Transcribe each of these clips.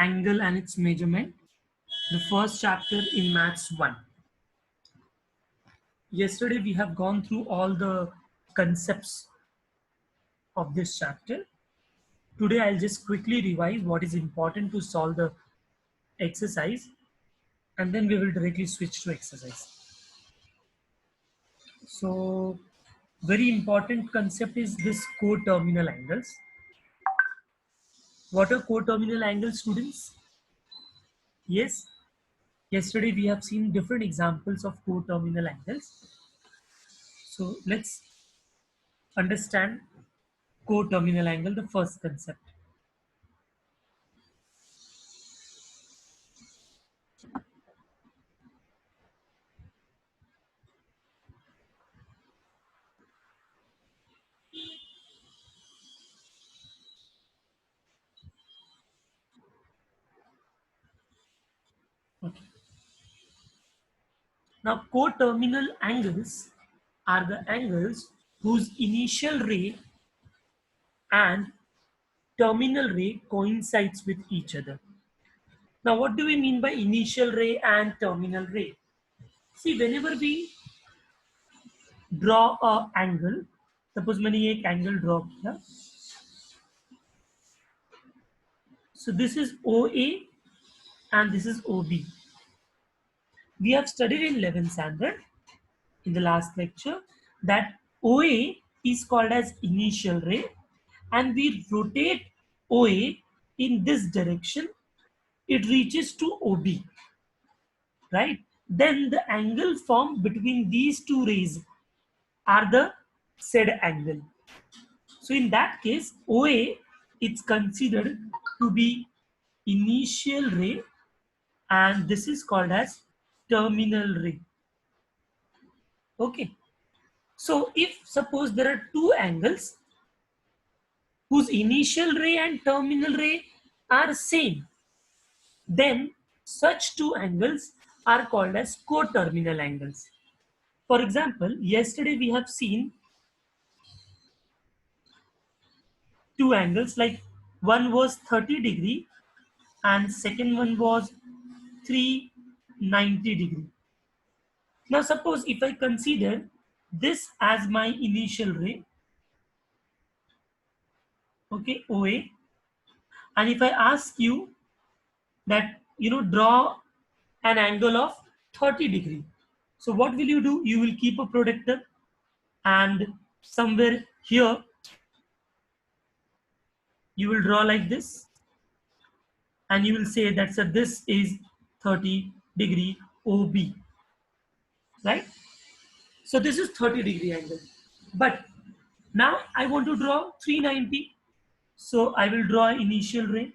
angle and its measurement, the first chapter in Maths 1. Yesterday we have gone through all the concepts of this chapter. Today I'll just quickly revise what is important to solve the exercise, and then we will directly switch to exercise. So very important concept is this coterminal angles. What are coterminal angles, students? Yes, yesterday we have seen different examples of coterminal angles. So let's understand coterminal angle, the first concept. Okay. Now coterminal angles are the angles whose initial ray and terminal ray coincides with each other. Now what do we mean by initial ray and terminal ray? See, whenever we draw a angle, suppose मैंने ये एक angle draw किया, so this is OA and this is OB. We have studied in 11th standard in the last lecture that OA is called as initial ray, and we rotate OA in this direction, it reaches to OB, right? Then the angle formed between these two rays are the said angle. So in that case, OA is considered to be initial ray, and this is called as terminal ray. Okay. So if suppose there are two angles whose initial ray and terminal ray are same, then such two angles are called as coterminal angles. For example, yesterday we have seen two angles, like one was 30° and second one was 390°. Now suppose if I consider this as my initial ray, okay, OA, and if I ask you that draw an angle of 30°, so what will you do? You will keep a protractor, and somewhere here you will draw like this, and you will say that sir, this is 30° OB, right? So this is 30° angle, but now I want to draw 390, so I will draw initial ray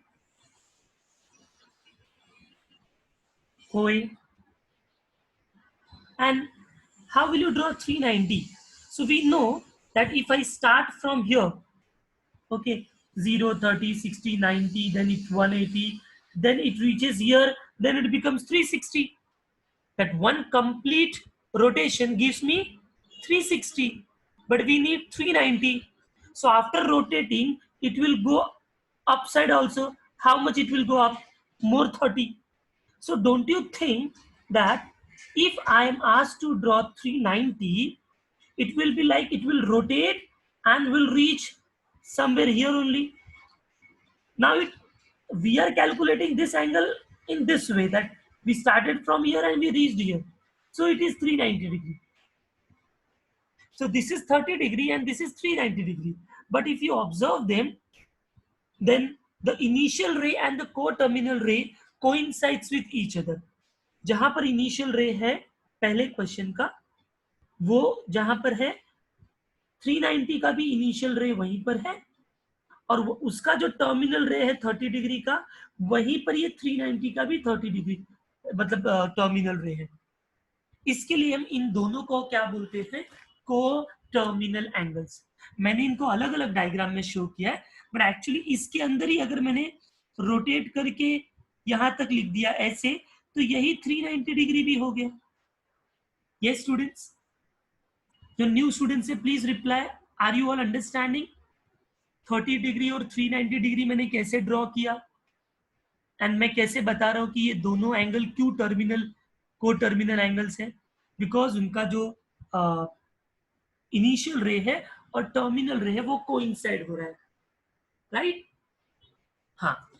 OA. And how will you draw 390? So we know that if I start from here, okay, 0, 30, 60, 90, then it's 180, then it reaches here, then it becomes 360. That one complete rotation gives me 360, but we need 390. So after rotating, it will go upside also. How much it will go up? More 30. So don't you think that if I am asked to draw 390, it will be like it will rotate and will reach somewhere here only. Now we are calculating this angle in this way, that we started from here and we reached here. So it is 390°. So this is 30° and this is 390°. But if you observe them, then the initial ray and the coterminal ray coincides with each other. जहां पर initial रे है पहले question का, वो जहां पर है 390 का भी इनिशियल रे वहीं पर है, और उसका जो टर्मिनल रे है 30° का, वहीं पर ये 390 का भी 30° मतलब टर्मिनल रे है. इसके लिए हम इन दोनों को क्या बोलते हैं? को टर्मिनल एंगल्स. मैंने इनको अलग अलग डायग्राम में शो किया है, बट एक्चुअली इसके अंदर ही अगर मैंने रोटेट करके यहां तक लिख दिया ऐसे, तो यही 390° भी हो गया. यस स्टूडेंट्स, जो न्यू स्टूडेंट्स है please reply, are you all understanding? 30° और 390° मैंने कैसे ड्रॉ किया? एंड मैं कैसे बता रहा हूँ कि ये दोनों एंगल क्यों टर्मिनल को टर्मिनल एंगल्स हैं? बिकॉज उनका जो इनिशियल रे है और टर्मिनल रे है वो कोइंसाइड हो रहा है, राइट? हाँ।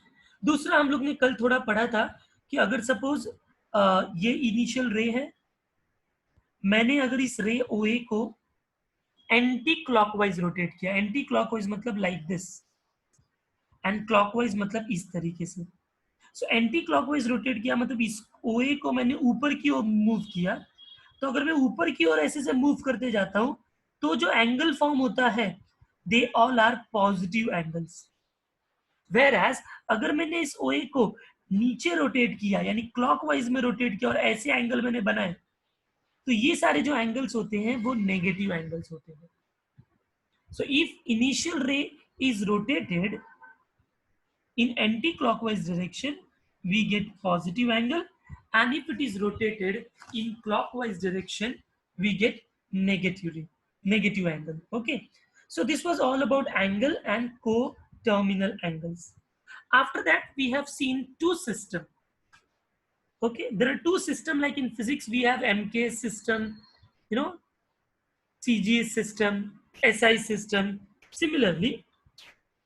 दूसरा हम लोग ने कल थोड़ा पढ़ा था कि अगर सपोज ये इनिशियल रे है, मैंने अगर इस रे ओ ए को एंटी क्लॉकवाइज रोटेट किया, एंटी क्लॉकवाइज मतलब लाइक दिस, एंड क्लॉकवाइज मतलब इस तरीके से। सो एंटी क्लॉकवाइज रोटेट किया मतलब इस ओए को मैंने ऊपर की ओर मूव किया। तो अगर मैं ऊपर की ओर ऐसे से मूव करते जाता हूं तो जो एंगल फॉर्म होता है they all are positive angles. Whereas अगर मैंने इस ओए को नीचे रोटेट किया यानी क्लॉकवाइज में रोटेट किया और ऐसे एंगल मैंने बनाए तो ये सारे जो एंगल्स होते हैं वो नेगेटिव एंगल्स होते हैं। सो इफ इनिशियल रे is rotated in anti-clockwise direction we get positive angle, and if it is rotated in clockwise direction we get negative angle. Okay, so this was all about angle and co-terminal angles. After that we have seen two system. Okay, there are two system, like in physics we have MK system, you know, CGS system, SI system. Similarly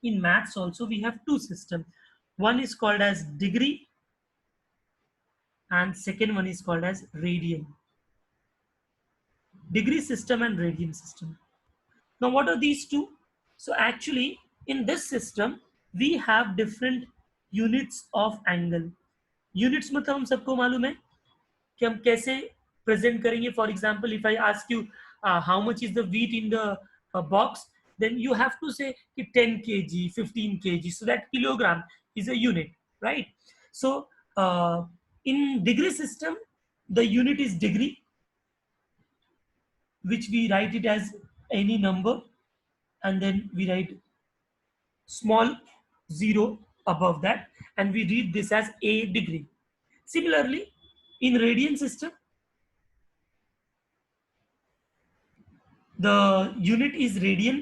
in maths also we have two systems. One is called as degree and second one is called as radian. Degree system and radian system. Now what are these two? So actually in this system we have different units of angle. Units मतलब हम सबको मालूम है कि हम कैसे present करेंगे. For example if I ask you how much is the wheat in the box, then you have to say 10 kg, 15 kg, so that kilogram is a unit, right? So in degree system the unit is degree, which we write it as any number, and then we write small zero above that, and we read this as a degree. Similarly in radian system the unit is radian,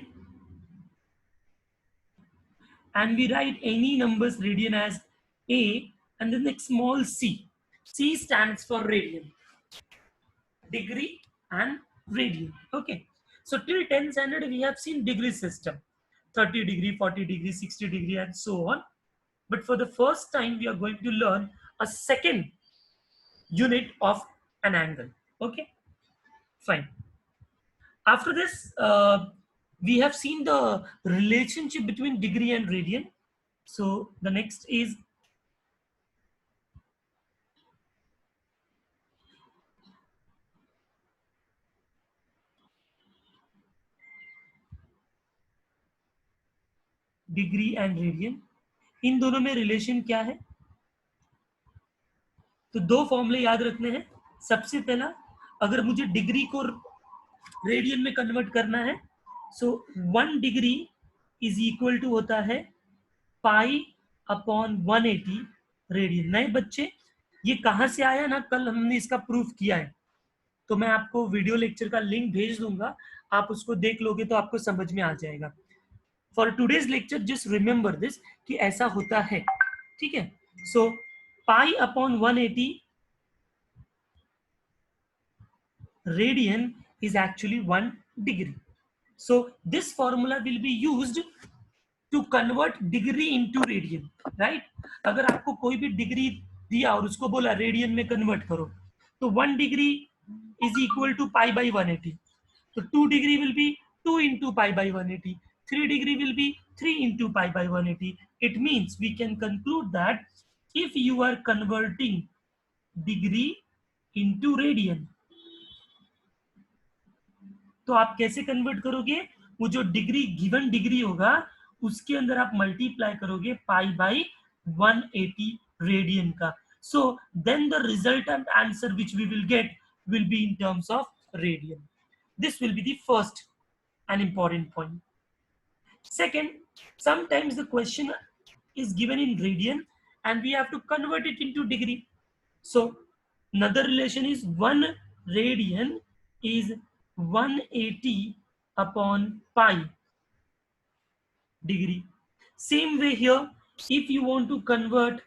and we write any numbers radian as a, and then the small c. C stands for radian, degree and radian. Okay, so till 10 standard we have seen degree system, 30 degree, 40 degree, 60 degree, and so on. But for the first time we are going to learn a second unit of an angle. Okay, fine. After this we have seen the relationship between degree and radian. So the next is degree and radian. इन दोनों में relation क्या है? तो दो फॉर्मूले याद रखने हैं. सबसे पहला, अगर मुझे डिग्री को रेडियन में कन्वर्ट करना है, सो 1 डिग्री इज इक्वल टू होता है पाई अपॉन 180 रेडियन. नए बच्चे, ये कहां से आया ना, कल हमने इसका प्रूफ किया है, तो मैं आपको वीडियो लेक्चर का लिंक भेज दूंगा, आप उसको देख लोगे तो आपको समझ में आ जाएगा. For today's lecture just remember this कि ऐसा होता है. ठीक है, सो pi upon 180 radian is actually 1 degree. So this formula will be used to convert degree into radian, right? अगर आपको कोई भी डिग्री दिया और उसको बोला रेडियन में कन्वर्ट करो, तो 1 degree is equal to pi by 180. So 2 degree will be 2 into pi by 180. 3 degree will be 3 into pi by 180. It means we can conclude that if you are converting degree into radian, तो आप कैसे convert करोगे? वो जो degree given degree होगा उसके अंदर आप मल्टीप्लाई करोगे पाई बाई 180 रेडियन का. So then the resultant answer which we will get will be in terms of radian. This will be the first and important point. Second, sometimes the question is given in radian and we have to convert it into degree. So another relation is 1 radian is 180 upon pi degree. Same way here, if you want to convert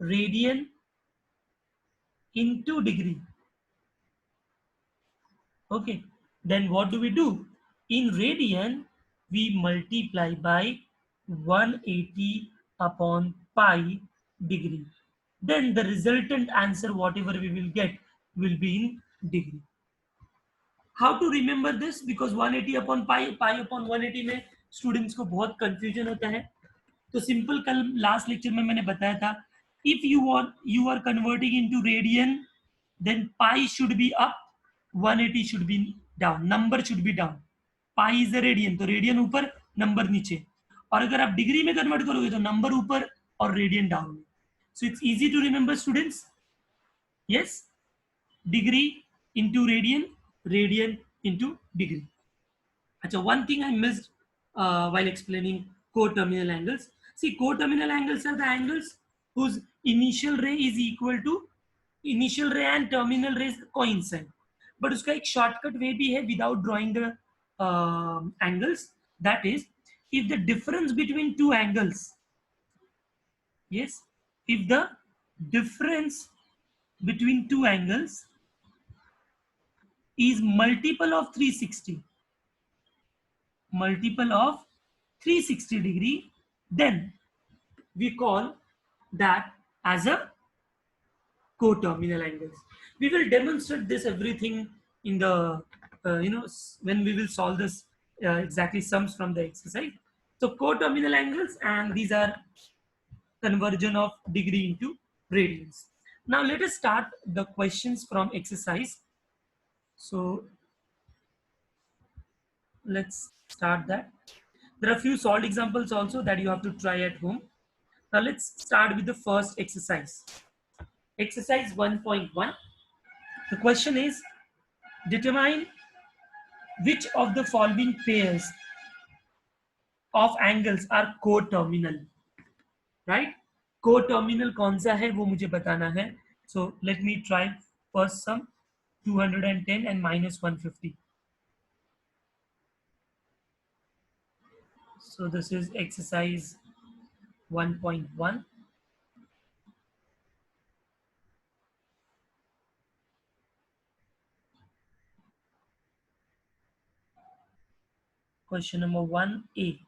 radian into degree. Okay, then what do we do? In radian, we multiply by 180 upon pi degree. Then the resultant answer, whatever we will get, will be in degree. How to remember this? Because 180 upon pi upon 180 में students को बहुत confusion होता है. तो simple कल last lecture में मैंने बताया था, if you are converting into radian, then pi should be up, 180 should be down, number should be down. Pi is the radian, तो रेडियन ऊपर, नंबर नीचे. और अगर आप डिग्री में कन्वर्ट करोगे तो नंबर ऊपर और रेडियन डाउन में. So it's easy to remember students. Yes, degree into radian, radian into degree. Achha, one thing I missed while explaining coterminal angles. See, coterminal angles are the angles whose initial ray is equal to initial ray and terminal rays coincide. But उसका एक shortcut way भी है without drawing the angles. That is, if the difference between two angles, yes, if the difference between two angles is multiple of 360, multiple of 360 degree, then we call that as a coterminal angles. We will demonstrate this everything in the when we will solve this exactly sums from the exercise. So coterminal angles, and these are conversion of degree into radians. Now let us start the questions from exercise. So let's start that. There are a few solved examples also that you have to try at home. Now let's start with the first exercise. Exercise 1.1. The question is, determine which of the following pairs of angles are coterminal. Right? Coterminal कौन सा है वो मुझे बताना है. So let me try first sum, 210 and minus 150. So this is exercise 1.1. Question number 1A.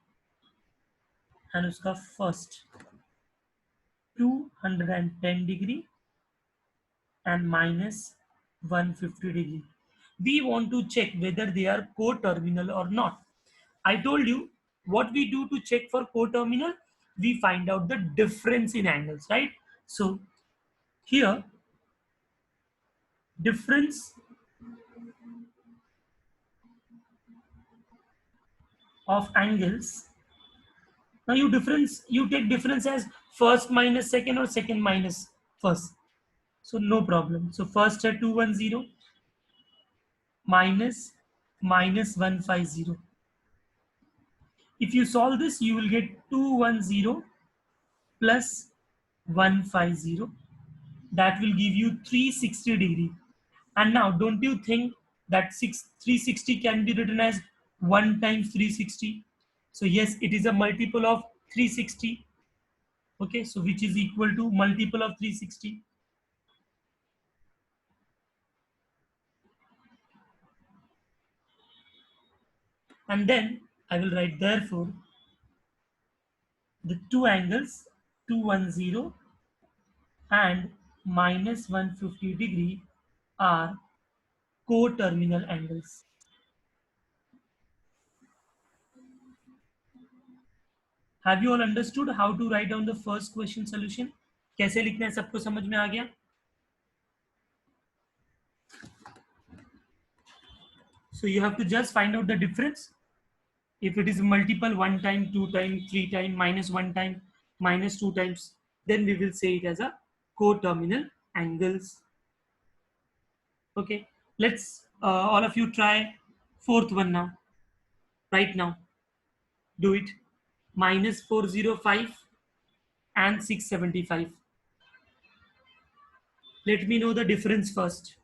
And उसका first 210 degree and minus 150 degree. We want to check whether they are coterminal or not. I told you what we do to check for coterminal. We find out the difference in angles, right? So here, difference of angles. Now you take difference as first minus second or second minus first. So no problem. So first at 210 minus minus 150. If you solve this, you will get 210 plus 150. That will give you 360 degree. And now, don't you think that 360 can be written as 1 times 360? So yes, it is a multiple of 360. Okay, so which is equal to multiple of 360. And then I will write therefore the two angles 210 and minus 150 degree are coterminal angles. Have you all understood how to write down the first question solution? कैसे लिखना है सबको समझ में आ गया? So you have to just find out the difference. If it is multiple, 1 time, 2 time, 3 time, minus 1 time, minus 2 times, then we will say it as a coterminal angles. Okay, let's all of you try fourth one now. Right now, do it. Minus 405 and 675. Let me know the difference first.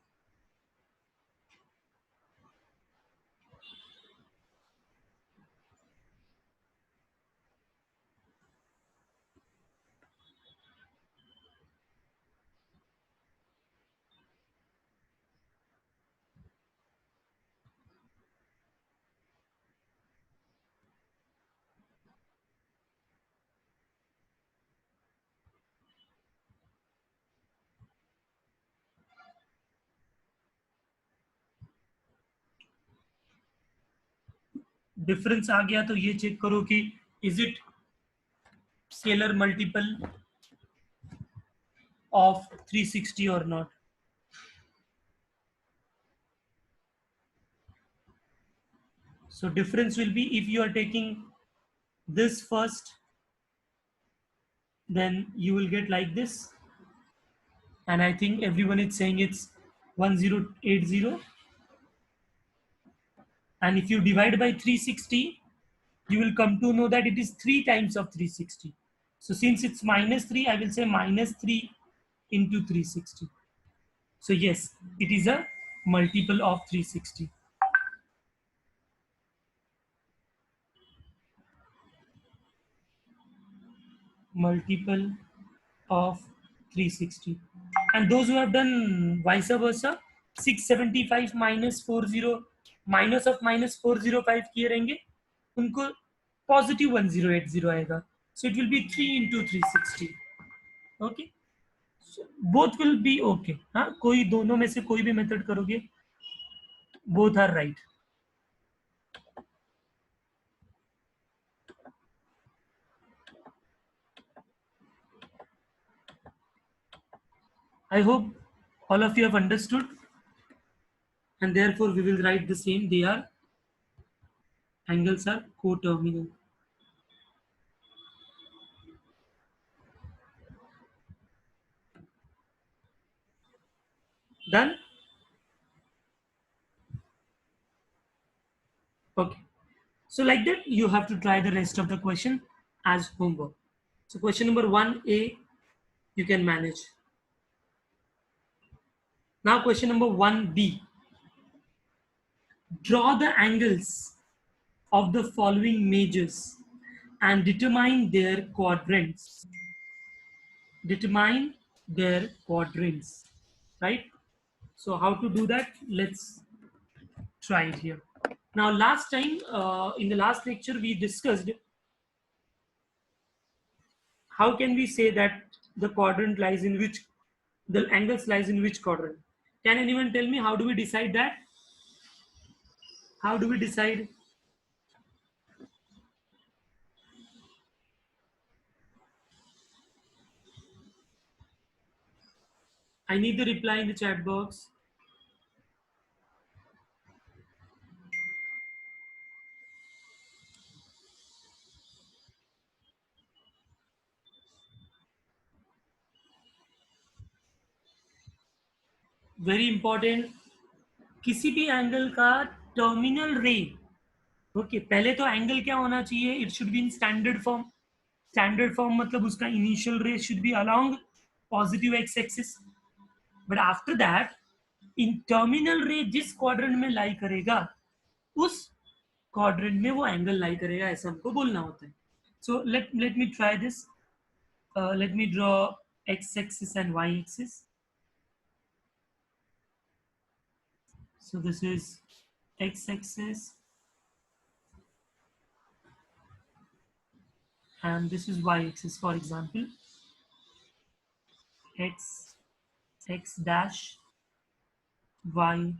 Difference आ गया तो ये check करो कि is it scalar multiple of 360 और not. So difference will be if you are taking this first, then you will get like this. And I think everyone is saying it's 1080. And if you divide by 360, you will come to know that it is 3 times of 360. So since it's -3, I will say -3 into 360. So yes, it is a multiple of 360. Multiple of 360. And those who have done vice versa, 675 minus 40 minus of minus 405 किए रहेंगे, उनको positive 1080 आएगा. So it will be 3 into 360. Okay, so both will be okay. हाँ, कोई दोनों में से कोई भी मेथड करोगे, both are right. I hope all of you have understood, and therefore we will write the same. They are angles are coterminal. Done? Okay. So like that, you have to try the rest of the question as homework. So question number 1A, you can manage. Now question number 1B. Draw the angles of the following measures and determine their quadrants. Determine their quadrants, right? So how to do that? Let's try it here. Now last time, in the last lecture, we discussed how can we say that the quadrant lies in which, the angles lies in which quadrant. Can anyone tell me how do we decide that? How do we decide? I need the reply in the chat box. Very important. किसी भी angle का terminal रे, okay, पहले तो angle क्या होना चाहिए? It should be in standard form. Standard form मतलब उसका इनिशियल रे should be along positive x axis. But after that, in terminal रे जिस क्वाड्रेंट में लाई करेगा, उस क्वाड्रेंट में वो एंगल लाई करेगा, ऐसा हमको बोलना होता है. So let me try this. Let me draw x axis and y axis. So this is x axis and this is y axis. For example, x dash, y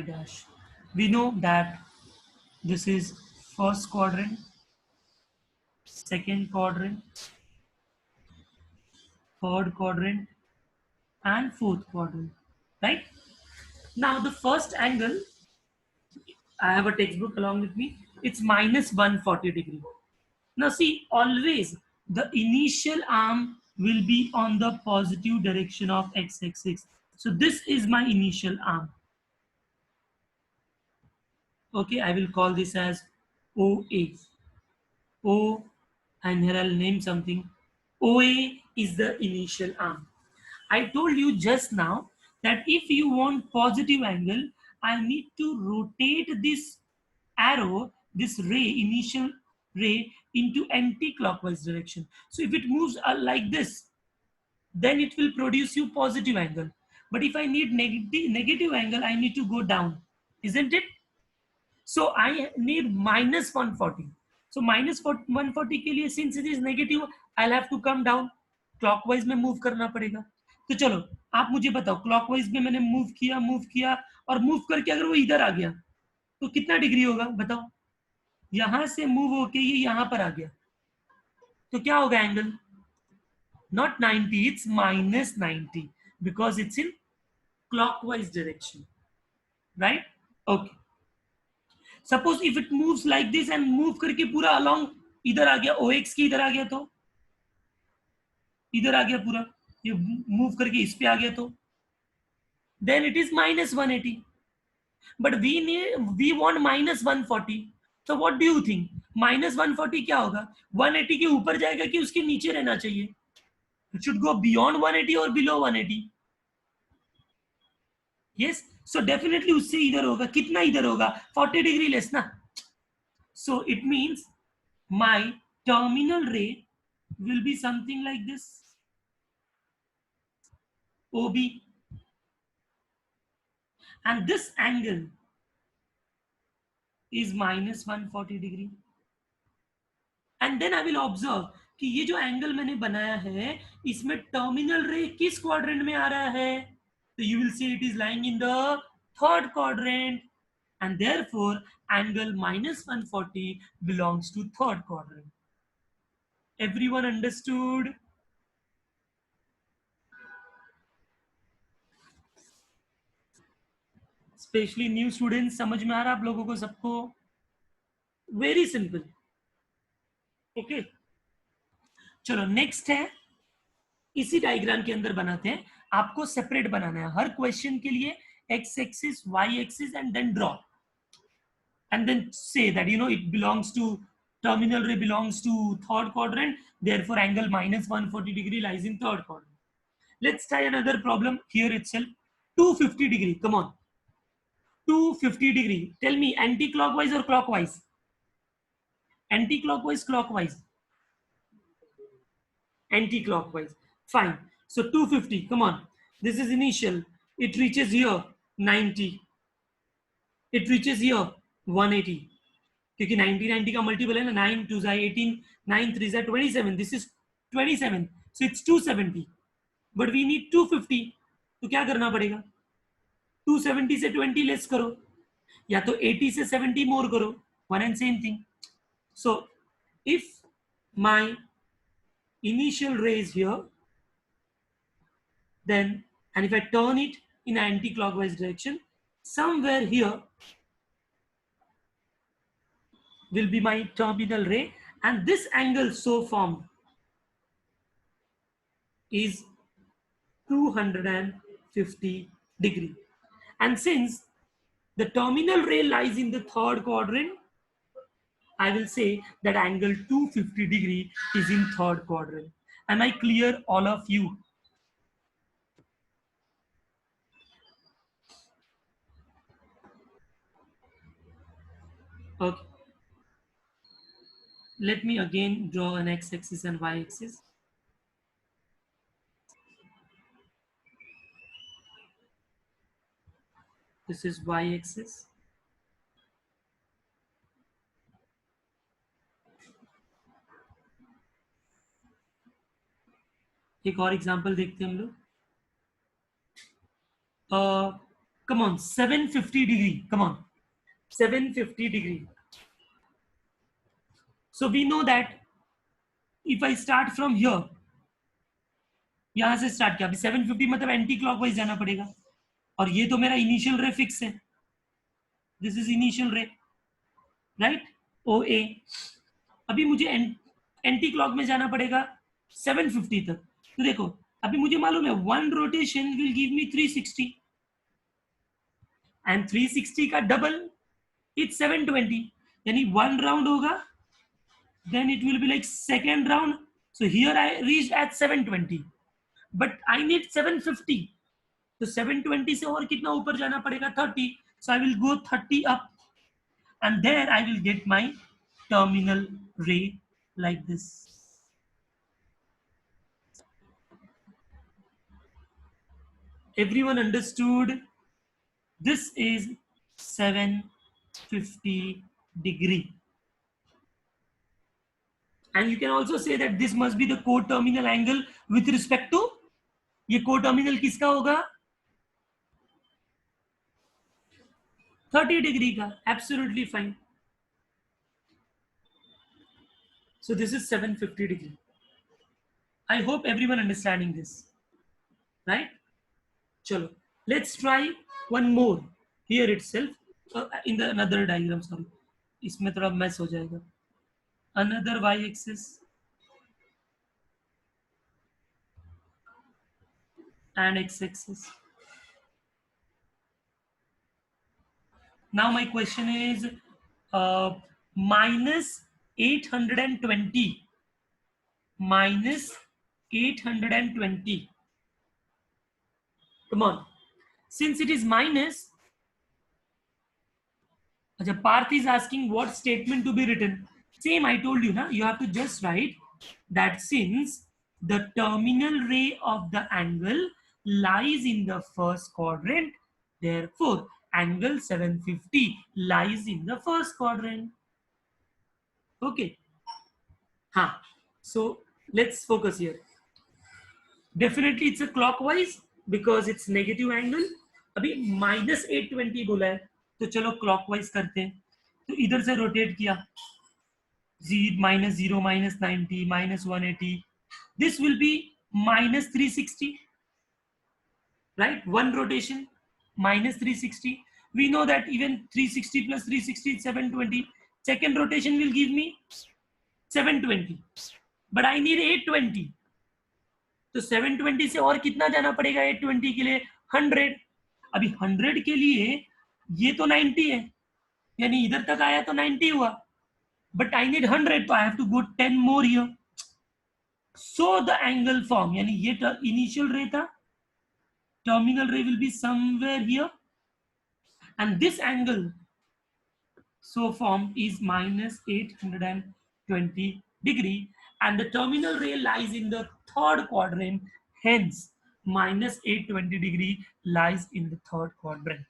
dash. We know that this is first quadrant, second quadrant, third quadrant, and fourth quadrant, right? Now the first angle, I have a textbook along with me, it's minus 140 degree. Now see, always the initial arm will be on the positive direction of x-axis. So this is my initial arm. Okay, I will call this as OA. O, and here I'll name something. OA is the initial arm. I told you just now that if you want positive angle, I need to rotate this arrow, this ray, initial ray, into anti-clockwise direction. So if it moves like this, then it will produce you positive angle. But if I need negative angle, I need to go down, isn't it? So I need minus 140. So minus 140 के लिए, since it is negative, I'll have to come down. Clockwise में move करना पड़ेगा. तो चलो आप मुझे बताओ, clockwise में मैंने move किया और move करके अगर वो इधर आ गया तो कितना डिग्री होगा बताओ? यहां से मूव होके ये यहां पर आ गया, तो क्या होगा angle? Not 90, it's -90 because it's in clockwise direction, right? Okay, suppose if it moves like this and move करके पूरा अलोंग इधर आ गया, OX की इधर आ गया, तो इधर आ गया पूरा, ये मूव करके इस पे आ गया, तो then it is -180, but we want -140, so what do you think? -140 क्या होगा? 180 के ऊपर जाएगा कि उसके नीचे रहना चाहिए? It should go beyond 180 or below 180. Yes, so definitely उससे इधर होगा, कितना इधर होगा? 40 डिग्री लेस ना. So it means my terminal ray will be something like this, OB, and this angle is -140 degree. And then I will observe कि ये जो एंगल मैंने बनाया है इसमें टर्मिनल रे किस क्वाड्रेंट में आ रहा है? तो you will see it is lying in the third quadrant, and therefore angle -140 belongs to third quadrant. Everyone understood? Especially new students, समझ में आ रहा आप लोगों को सबको? Very simple. ओके, चलो नेक्स्ट है, इसी डायग्राम के अंदर बनाते हैं. आपको सेपरेट बनाना है हर क्वेश्चन के लिए, x axis, y axis, and then draw, and then say that it belongs to, terminal ray belongs to third quadrant, therefore angle -140 degree lies in third quadrant. Let's try another problem here itself. 250 degree, come on, 250 degree, tell me anti-clockwise or clockwise? Anti-clockwise, clockwise? Anti-clockwise. Fine, so 250, come on, this is initial, it reaches here 90, it reaches here 180, क्योंकि 90 90 का multiple है ना, 9 2 18, 9 3 27, this is 27, so it's 270, but we need 250, तो क्या करना पड़ेगा? 270 से 20 less करो, या तो 80 से 70 मोर करो, one and same thing. So if my initial ray is here, then, and if I turn it in anti-clockwise direction, somewhere here will be my terminal ray, and this angle so formed is 250 degree. And since the terminal ray lies in the third quadrant, I will say that angle 250 degree is in third quadrant. Am I clear, all of you? Okay. Let me again draw an x-axis and y-axis. This is y-axis. एक और example देखते हैं हम लोग. Come on, 750 degree. Come on, 750 degree. So we know that if I start from here, यहां से start किया, अभी 750 मतलब एंटी क्लॉकवाइज जाना पड़ेगा, और ये तो मेरा इनिशियल रे फिक्स है, दिस इज इनिशियल रे, राइट, ओ ए. अभी मुझे एंटी क्लॉक में जाना पड़ेगा 750 तक. तो देखो, अभी मुझे मालूम है one rotation will give me 360, and 360 का डबल इट्स 720, यानी वन राउंड होगा, then it will be like second round. So here I reached at 720, but I need 750, तो 720 से और कितना ऊपर जाना पड़ेगा? 30. So I will go 30 up, and there I will get my terminal ray like this. Everyone understood? This is 750 degree. And you can also say that this must be the co-terminal angle with respect to, ये co-terminal किसका होगा? 30 degree का. Absolutely fine. So this is 750 degree. I hope everyone understanding this, right? Chalo, let's try one more here itself in the another diagram. Sorry, इसमें थोड़ा mess हो जाएगा. Another y-axis and x-axis. Now my question is uh, minus 820 minus 820. Come on. Since it is minus, Parth is asking what statement to be written. Same, I told you, na? You have to just write that since the terminal ray of the angle lies in the first quadrant, therefore angle 750 lies in the first quadrant. Okay. Huh. So let's focus here. Definitely it's a clockwise because it's negative angle. अभी -820 बोला है तो चलो clockwise करते हैं. तो इधर से रोटेट किया, -0 -90 -180. This will be -360, right? One rotation -360. We know that even 360 plus 360 is 720. Second rotation will give me 720, but I need 820. तो 720 से और कितना जाना पड़ेगा 820 के लिए? 100. अभी 100 के लिए ये तो 90 है, यानी इधर तक आया तो 90 हुआ, बट आई नीड 100, तो I have to go 10 more here. So the angle form, यानी ये इनिशियल रे था, terminal ray will be somewhere here, and this angle so formed is -820 degree, and the terminal ray lies in the third quadrant, hence -820 degree lies in the third quadrant.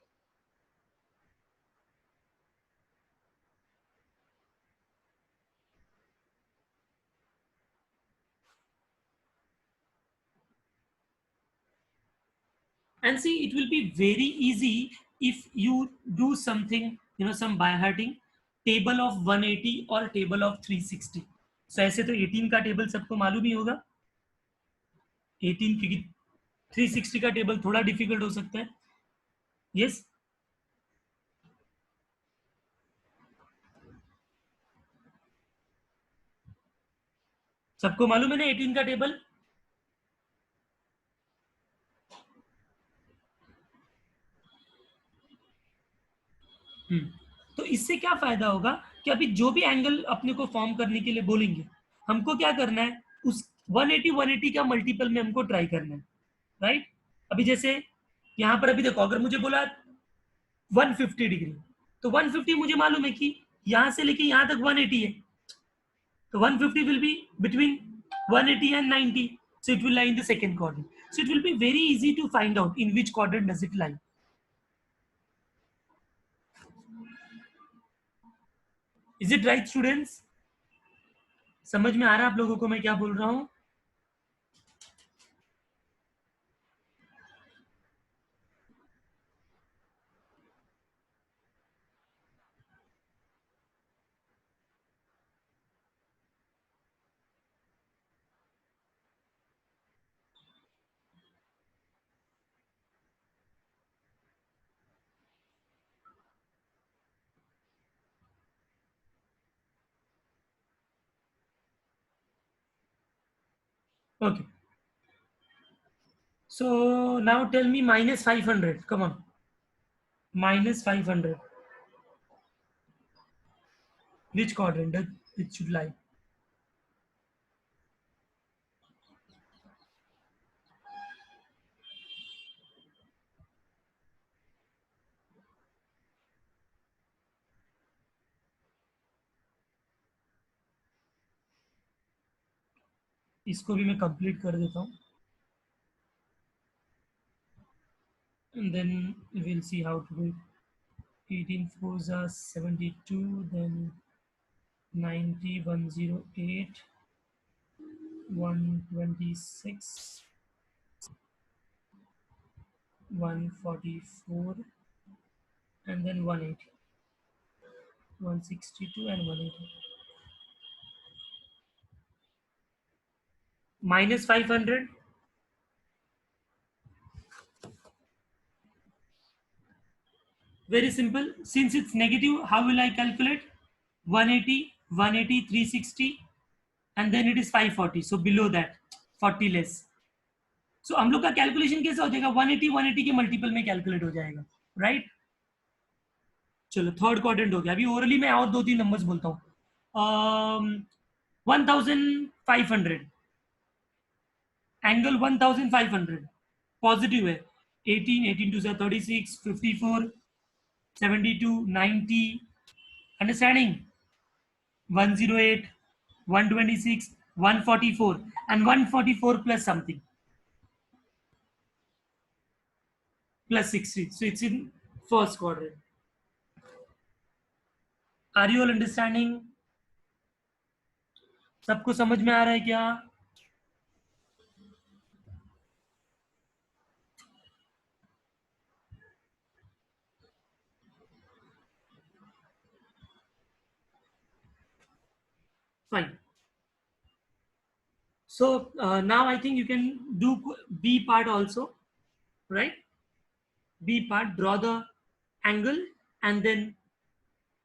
And see, it will be very easy if you do something, some by hearting, table of 180 or table of 360. So ऐसे तो 18 का table सबको मालूम ही होगा, 18 क्योंकि 360 का table थोड़ा difficult हो सकता है. यस, सबको मालूम है ना 18 का टेबल. तो इससे क्या फायदा होगा कि अभी जो भी एंगल अपने को फॉर्म करने के लिए बोलेंगे, हमको क्या करना है, उस 180 का मल्टीपल में हमको ट्राई करना है, राइट? अभी जैसे यहां पर अभी देखो, अगर मुझे बोला 150 डिग्री, तो 150 मुझे मालूम है कि यहां से लेके यहां तक 180 है, तो 150 will be between 180 and 90, so it will lie in the second quadrant. So it will be very easy to find out in which quadrant does it lie. Is it right, students? समझ में आ रहा है आप लोगों को मैं क्या बोल रहा हूं? Okay. So now tell me -500. Come on. -500. Which quadrant does it should lie? इसको भी मैं कंप्लीट कर देता हूँ. And then we'll see how to do it. 18 fours are 72, then 90, 108, 126, 144, and then 180, 162 and 180. minus 500. Very simple. Since it's negative, how will I calculate? 180, 180, 360, and then it is 540. So below that, 40 less. So हम लोग का calculation कैसा हो जाएगा? 180 180 के multiple में calculate हो जाएगा, राइट? चलो थर्ड क्वाड्रेंट हो गया. अभी ओरली मैं और दो तीन नंबर्स बोलता हूँ. 1500 एंगल 1500 पॉजिटिव है. 18 18 to 36 54 72 90. Understanding? 108 126 144 and 144 plus something plus 60. So it's in first quadrant. Are you all understanding? सबको समझ में आ रहा है क्या? Fine. So now I think you can do B part also, right? B part, draw the angle and then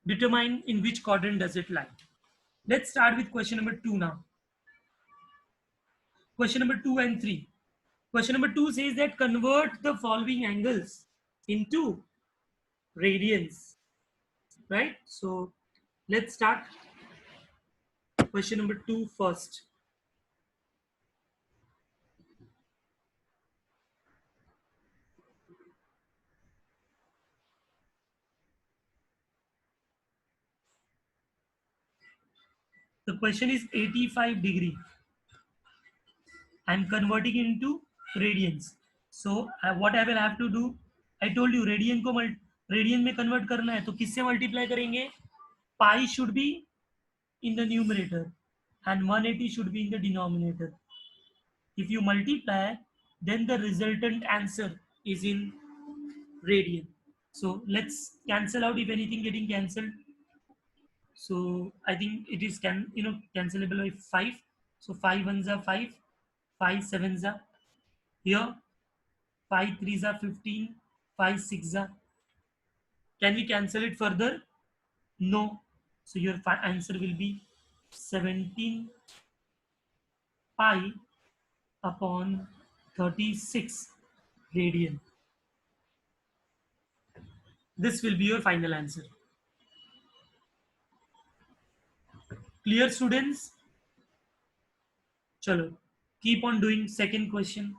determine in which quadrant does it lie. Let's start with question number 2 now. Question number 2 and 3. Question number 2 says that convert the following angles into radians, right? So let's start question number 2 first. The question is 85 degree. I'm converting into radians. So what I will have to do, I told you radian को radian में convert करना है, तो किससे multiply करेंगे? Pi should be in the numerator and 180 should be in the denominator. If you multiply, then the resultant answer is in radian. So let's cancel out if anything getting cancelled. So I think it is cancelable by 5. So 5 ones are 5, 5 sevens are here, 5 threes are 15, 5 six are. Can we cancel it further? No. So your answer will be 17 pi upon 36 radian. This will be your final answer. Clear, students? Chalo, keep on doing second question.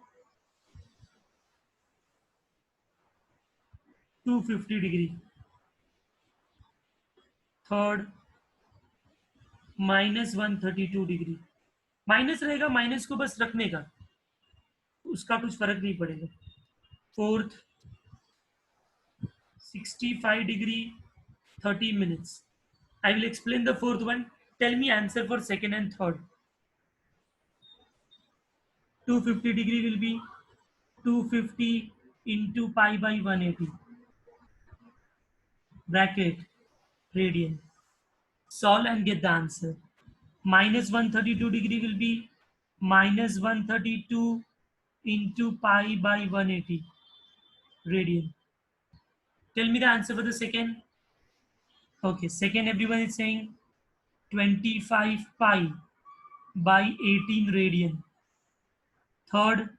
250 degree. Third, minus 132 degree. Minus रहेगा, minus को बस रखने का, उसका कुछ फर्क नहीं पड़ेगा. Fourth, 65 degree 30 minutes. I will explain the fourth one. Tell me answer for second and third. 250 degree will be 250 into pi by 180 bracket radian. Solve and get the answer. Minus 132 degree will be minus 132 into pi by 180 radian. Tell me the answer for the second. Okay, second everyone is saying 25 pi by 18 radian. Third,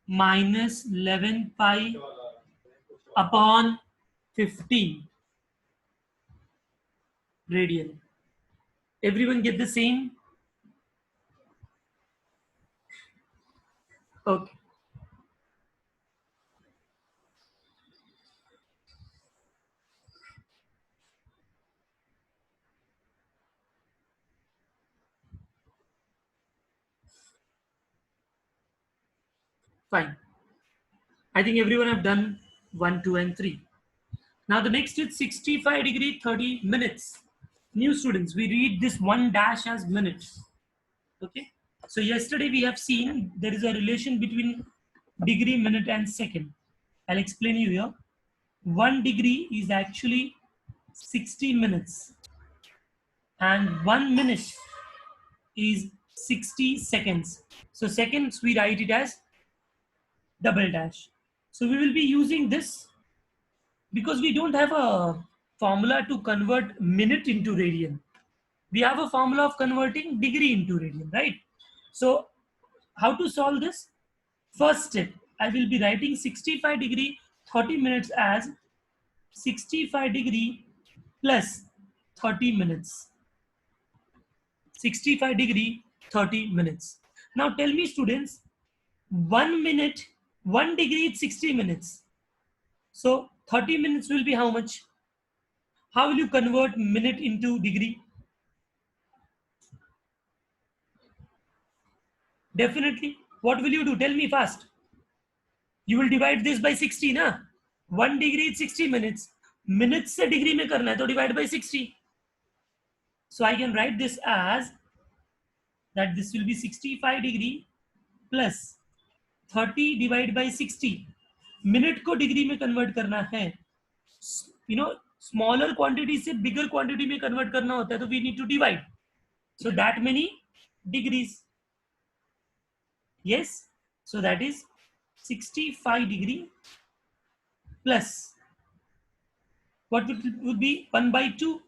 minus 11 pi upon 15 radian. Everyone get the same? Okay. Fine. I think everyone have done 1, 2 and 3. Now the next is 65 degree 30 minutes. New students, we read this one dash as minutes. Okay. So yesterday we have seen there is a relation between degree, minute, and second. I'll explain you here. 1 degree is actually 60 minutes, and 1 minute is 60 seconds. So seconds we write it as double dash. So we will be using this because we don't have a formula to convert minute into radian. We have a formula of converting degree into radian, right? So how to solve this? First step, I will be writing 65 degree 30 minutes as 65 degree plus 30 minutes. 65 degree 30 minutes. Now tell me students, 1 minute, 1 degree is 60 minutes. So 30 minutes will be how much? How will you convert minute into degree? Definitely. What will you do? Tell me fast. You will divide this by 60 na? 1 degree is 60 minutes. Minutes से degree में करना है तो divide by 60. So I can write this as that this will be 65 degree plus 30 divided by 60. Minute को degree में convert करना है. You know, smaller quantity से bigger quantity में कन्वर्ट करना होता है तो we need to divide. So that many degrees. Yes. So that is 65 degree plus what would be 1 by 2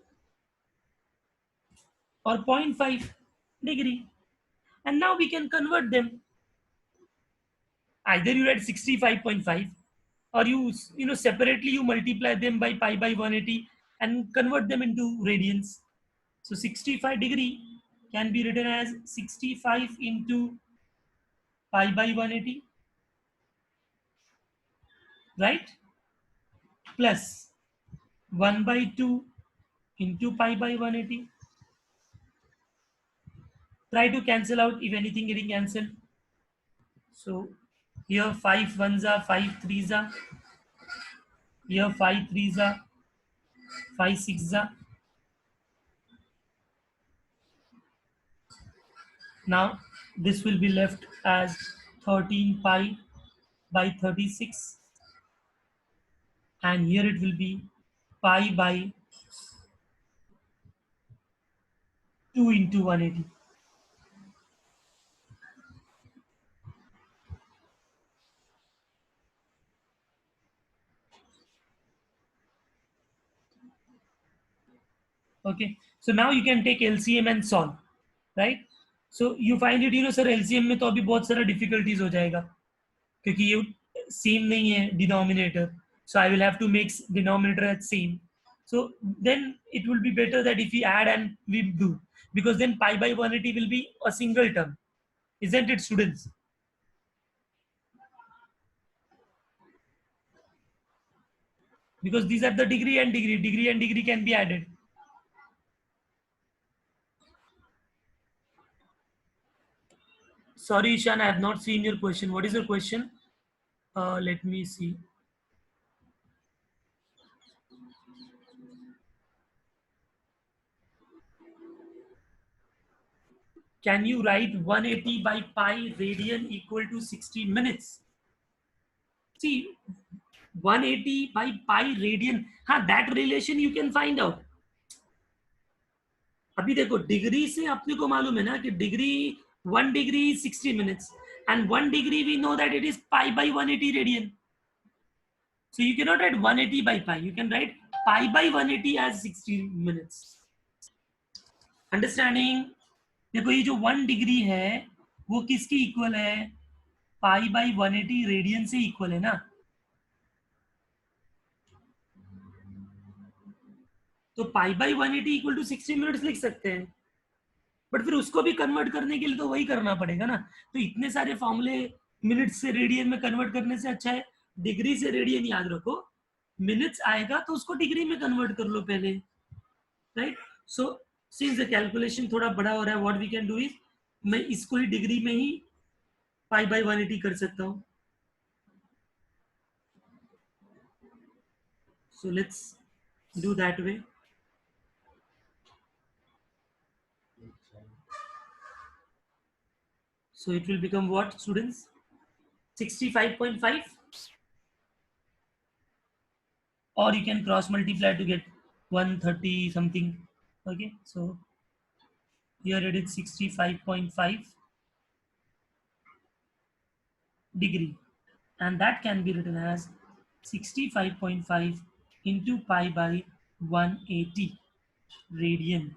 or 0.5 degree. And now we can convert them. Either you write 65.5 or you know separately you multiply them by pi by 180 and convert them into radians. So 65 degree can be written as 65 into pi by 180, right? Plus 1 by 2 into pi by 180. Try to cancel out if anything getting cancelled. So here 5 ones are 5 threes are, here 5 threes are 5 sixes are. Now this will be left as 13 pi by 36, and here it will be pi by 2 into 180. Okay, so now you can take LCM and solve, right? So you find it, you know, sir, LCM में तो अभी बहुत सारा difficulties हो जाएगा क्योंकि ये same नहीं है denominator. So I will have to make denominator as same. So then it will be better that if we add and we do, because then pi by 180 will be a single term, isn't it, students? Because these are the degree and degree can be added. Sorry, Ishan, I have not seen your question. What is your question? Let me see. Can you write 180 by pi radian equal to 60 minutes? See, 180 by pi radian, हाँ, that relation you can find out. अभी देखो degree से अपने को मालूम है ना कि degree 1 degree is 60 minutes and 1 degree we know that it is pi by 180 radian. So you cannot write 180 by pi. You can write pi by 180 as 60 minutes. Understanding? देखो ये जो 1 डिग्री है वो किसके इक्वल है? पाई बाई 180 रेडियन से equal है ना. तो pi by 180 equal to 60 minutes लिख सकते हैं, बट फिर उसको भी कन्वर्ट करने के लिए तो वही करना पड़ेगा ना. तो इतने सारे फॉर्मूले मिनट से रेडियन में कन्वर्ट करने से अच्छा है डिग्री से रेडियन याद रखो. मिनट्स आएगा तो उसको डिग्री में कन्वर्ट कर लो पहले, right? So since the calculation थोड़ा बड़ा हो रहा है, what we can do is मैं इसको ही डिग्री में ही पाई बाई 180 कर सकता हूँ. So let's do that way. So it will become what, students? 65.5, or you can cross multiply to get 130 something. Okay, so here it is 65.5 degree, and that can be written as 65.5 into pi by 180 radian,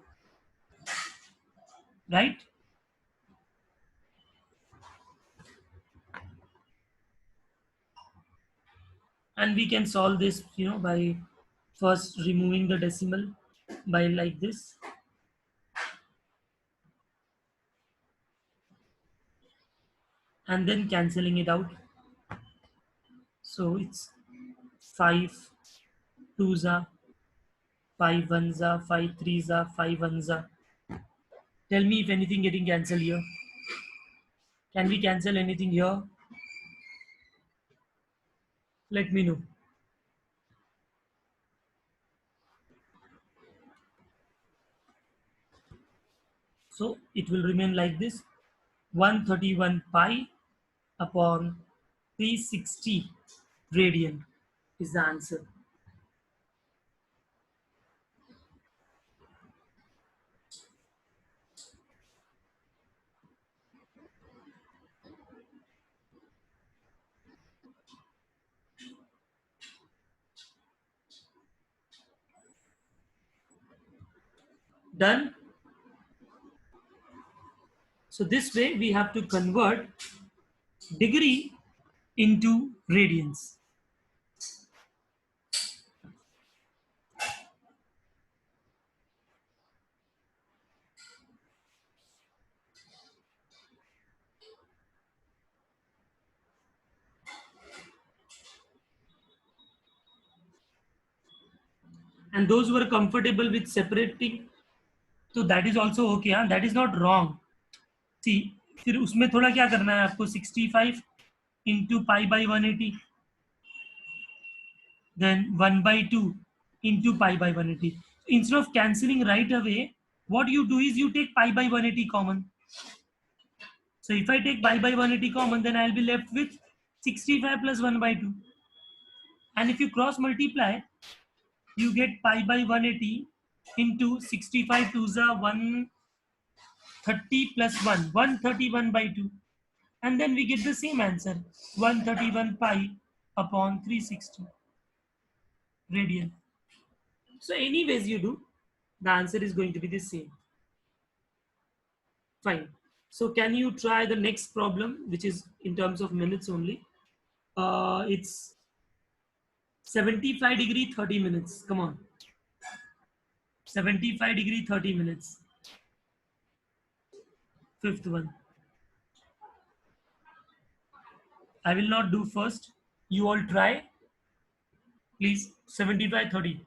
right? And we can solve this, by first removing the decimal by like this, and then cancelling it out. So it's 5 2s are 5 1s are 5 3s are 5 1s are. Tell me if anything getting cancelled here. Can we cancel anything here? Let me know. So it will remain like this: 131 pi upon 360 radian is the answer. Done. So this way we have to convert degree into radians. And those who are comfortable with separating, so that is also okay, हाँ, that is not wrong. See, फिर उसमें थोड़ा क्या करना है आपको, 65 into pi by 180, then 1 by 2 into pi by 180. Instead of cancelling right away, what you do is you take pi by 180 common. So if I take pi by 180 common, then I'll be left with 65 plus 1 by 2. And if you cross multiply, you get pi by 180 into 65 to the 130 plus 1, 131 by 2. And then we get the same answer, 131 pi upon 360 radian. So anyways you do, the answer is going to be the same. Fine. So can you try the next problem, which is in terms of minutes only? It's 75 degree 30 minutes. Come on. 75 degree 30 minutes. Fifth one. I will not do first. You all try. Please. 75 30.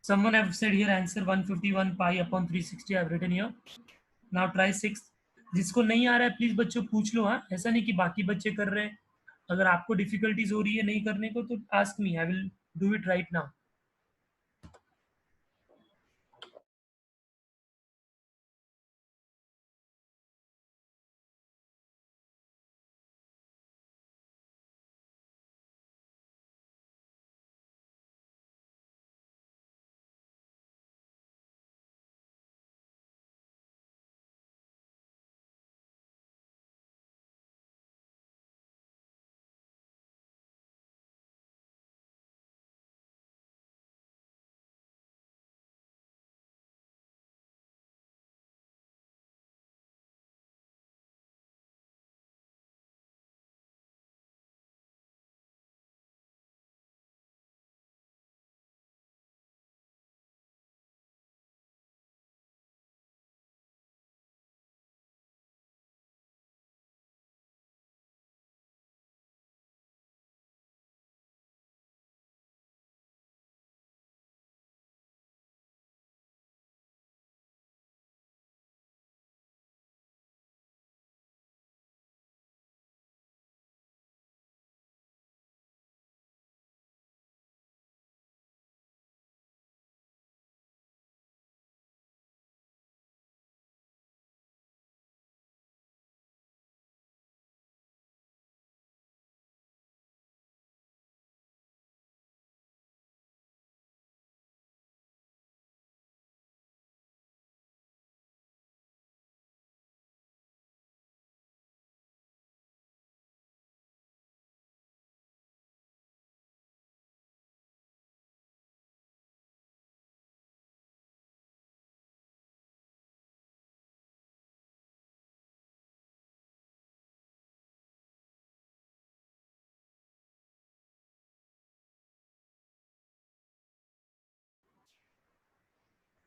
Someone have said here answer 151 pi upon 360. I have written here. Now try 6. जिसको नहीं आ रहा है please बच्चों पूछ लो, हाँ, ऐसा नहीं कि बाकी बच्चे कर रहे हैं अगर आपको डिफिकल्टीज हो रही है नहीं करने को तो ask me, I will do it right now.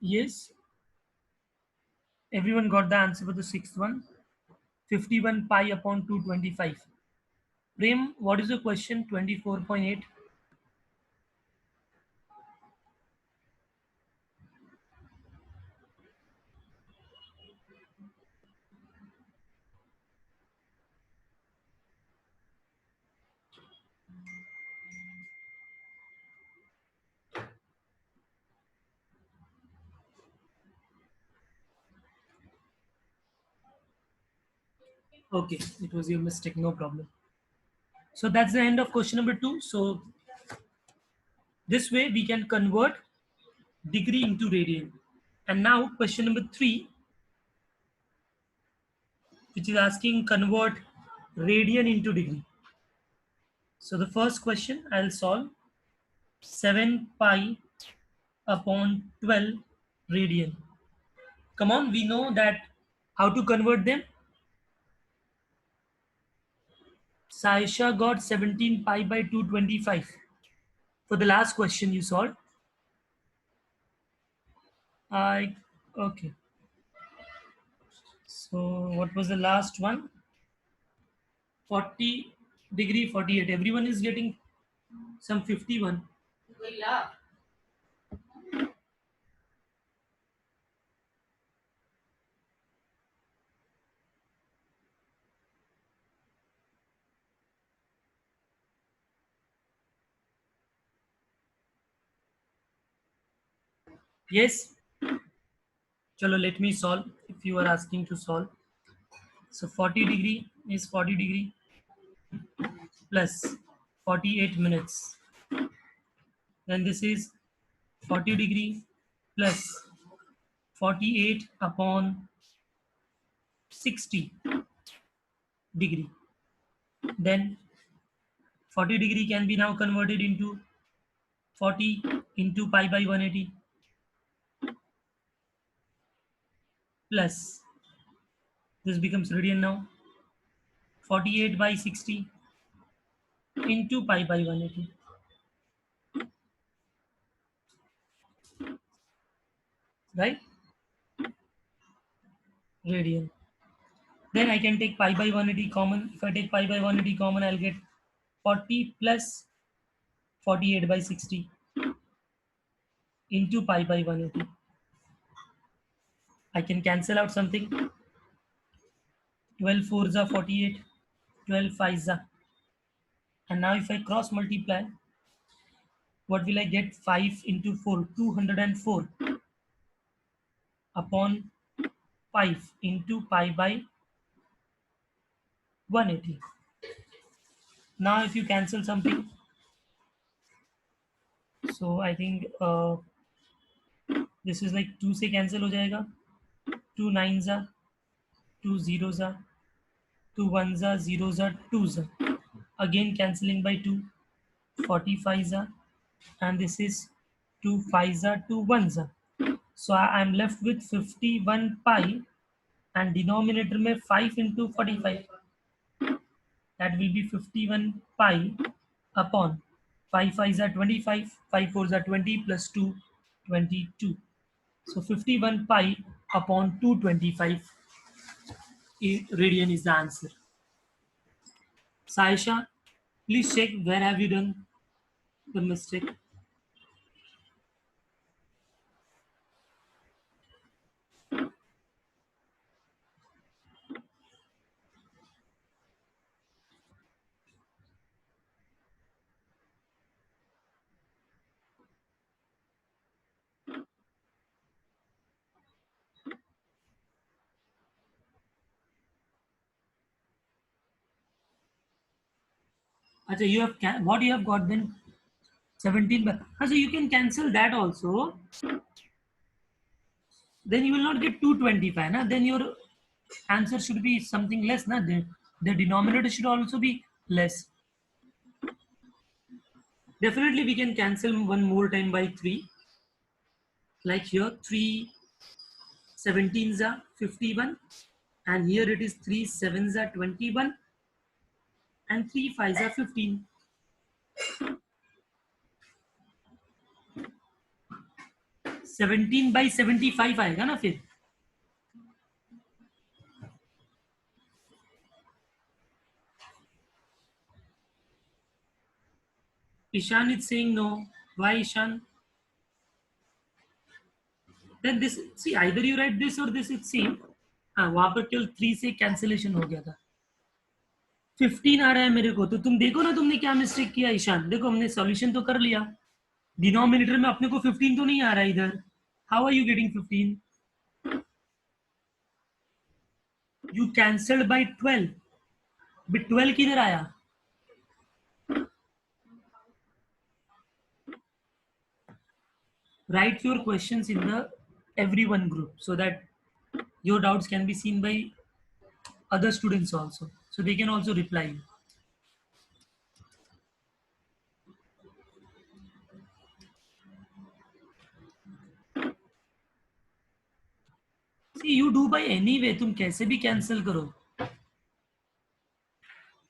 Yes, everyone got the answer for the sixth one. 51 pi upon 225. Prem, what is the question? 24.8. Okay, it was your mistake, no problem. So that's the end of question number 2. So this way we can convert degree into radian. And now question number 3, which is asking convert radian into degree. So the first question I'll solve 7 pi upon 12 radian. Come on, we know that how to convert them. Saisha got 17 pi by 225 for the last question you solved. I okay. So what was the last one? 40 degree 48. Everyone is getting some 51. Yes. Chalo, let me solve if you are asking to solve. So 40 degree is 40 degree plus 48 minutes. Then this is 40 degree plus 48 upon 60 degree. Then 40 degree can be now converted into 40 into pi by 180 plus this becomes radian now 48 by 60 into pi by 180, right? Radian. Then I can take pi by 180 common. If I take pi by 180 common, I'll get 40 plus 48 by 60 into pi by 180. I can cancel out something. 12 fours are 48, 12 fives are And now if I cross multiply, what will I get? 5 into 4, 204 upon 5 into pi by 180. Now if you cancel something, so I think this is like 2 से cancel हो जाएगा, 2 9s are, 2 zeros are, 2 1s are, zeros are, 2s are. Again cancelling by 2, 45s are, and this is 2 5s are, 2 1s are. So I am left with 51 pi, and denominator में 5 into 45, that will be 51 pi upon 5 5s are 25, 5 4s are 20 plus 2, 22. So 51 pi upon 225 radian is the answer. Saisha, please check where have you done the mistake. Achha, you have what you have got then? 17 by. So you can cancel that also. Then you will not get 225. Na? Then your answer should be something less. Na? The denominator should also be less. Definitely we can cancel one more time by 3. Like here 3 17s are 51, and here it is 3 7s are 21, and 3 5s are 15. 17 by 75 आएगा ना फिर. Ishan is saying no. Why, Ishan? Then this, see, either you write this or this, it seems. हाँ, वहां पर केवल 3 से cancellation हो गया था. 15 आ रहा है मेरे को, तो तुम देखो ना तुमने क्या मिस्टेक किया. ईशान देखो, हमने सॉल्यूशन तो कर लिया. डिनोमिनेटर में अपने को 15 तो नहीं आ रहा है इधर. How are you getting 15? You cancelled by 12. But 12 किधर आया? Write your questions in the everyone group so that your doubts can be seen by other students also, so they can also reply you. See, you do by any way, तुम कैसे भी cancel करो.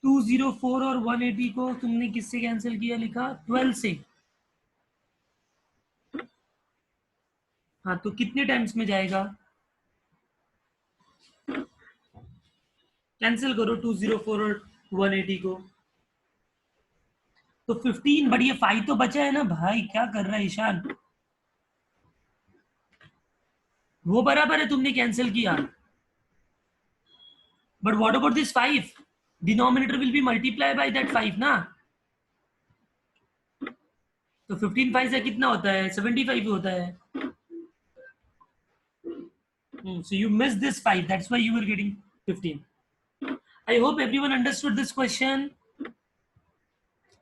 204 और 180 को तुमने किससे cancel किया? लिखा 12 से. हाँ, तो कितने टाइम्स में जाएगा? कैंसिल करो 204 और 180 को. तो 15, बट ये 5 तो बचा है ना भाई. क्या कर रहा है ईशान? वो बराबर है, तुमने कैंसिल किया. But what about this 5? Denominator will be multiply by that 5 ना. तो 15 5 से कितना होता है? 75 होता है. So you missed this 5. That's why you were getting 15. I hope everyone understood this question.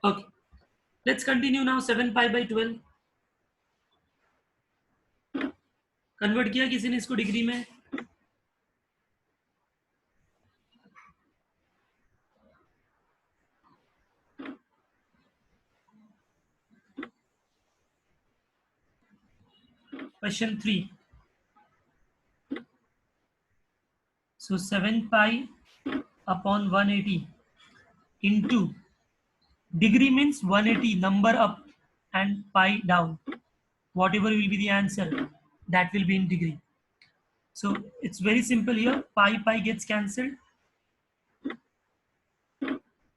Okay. Let's continue now. 7 pi by 12. Convert किया किसी ने इसको डिग्री में? Question 3. So 7 pi upon 180 into degree means 180 number up and pi down. Whatever will be the answer, that will be in degree. So it's very simple here. Pi gets cancelled,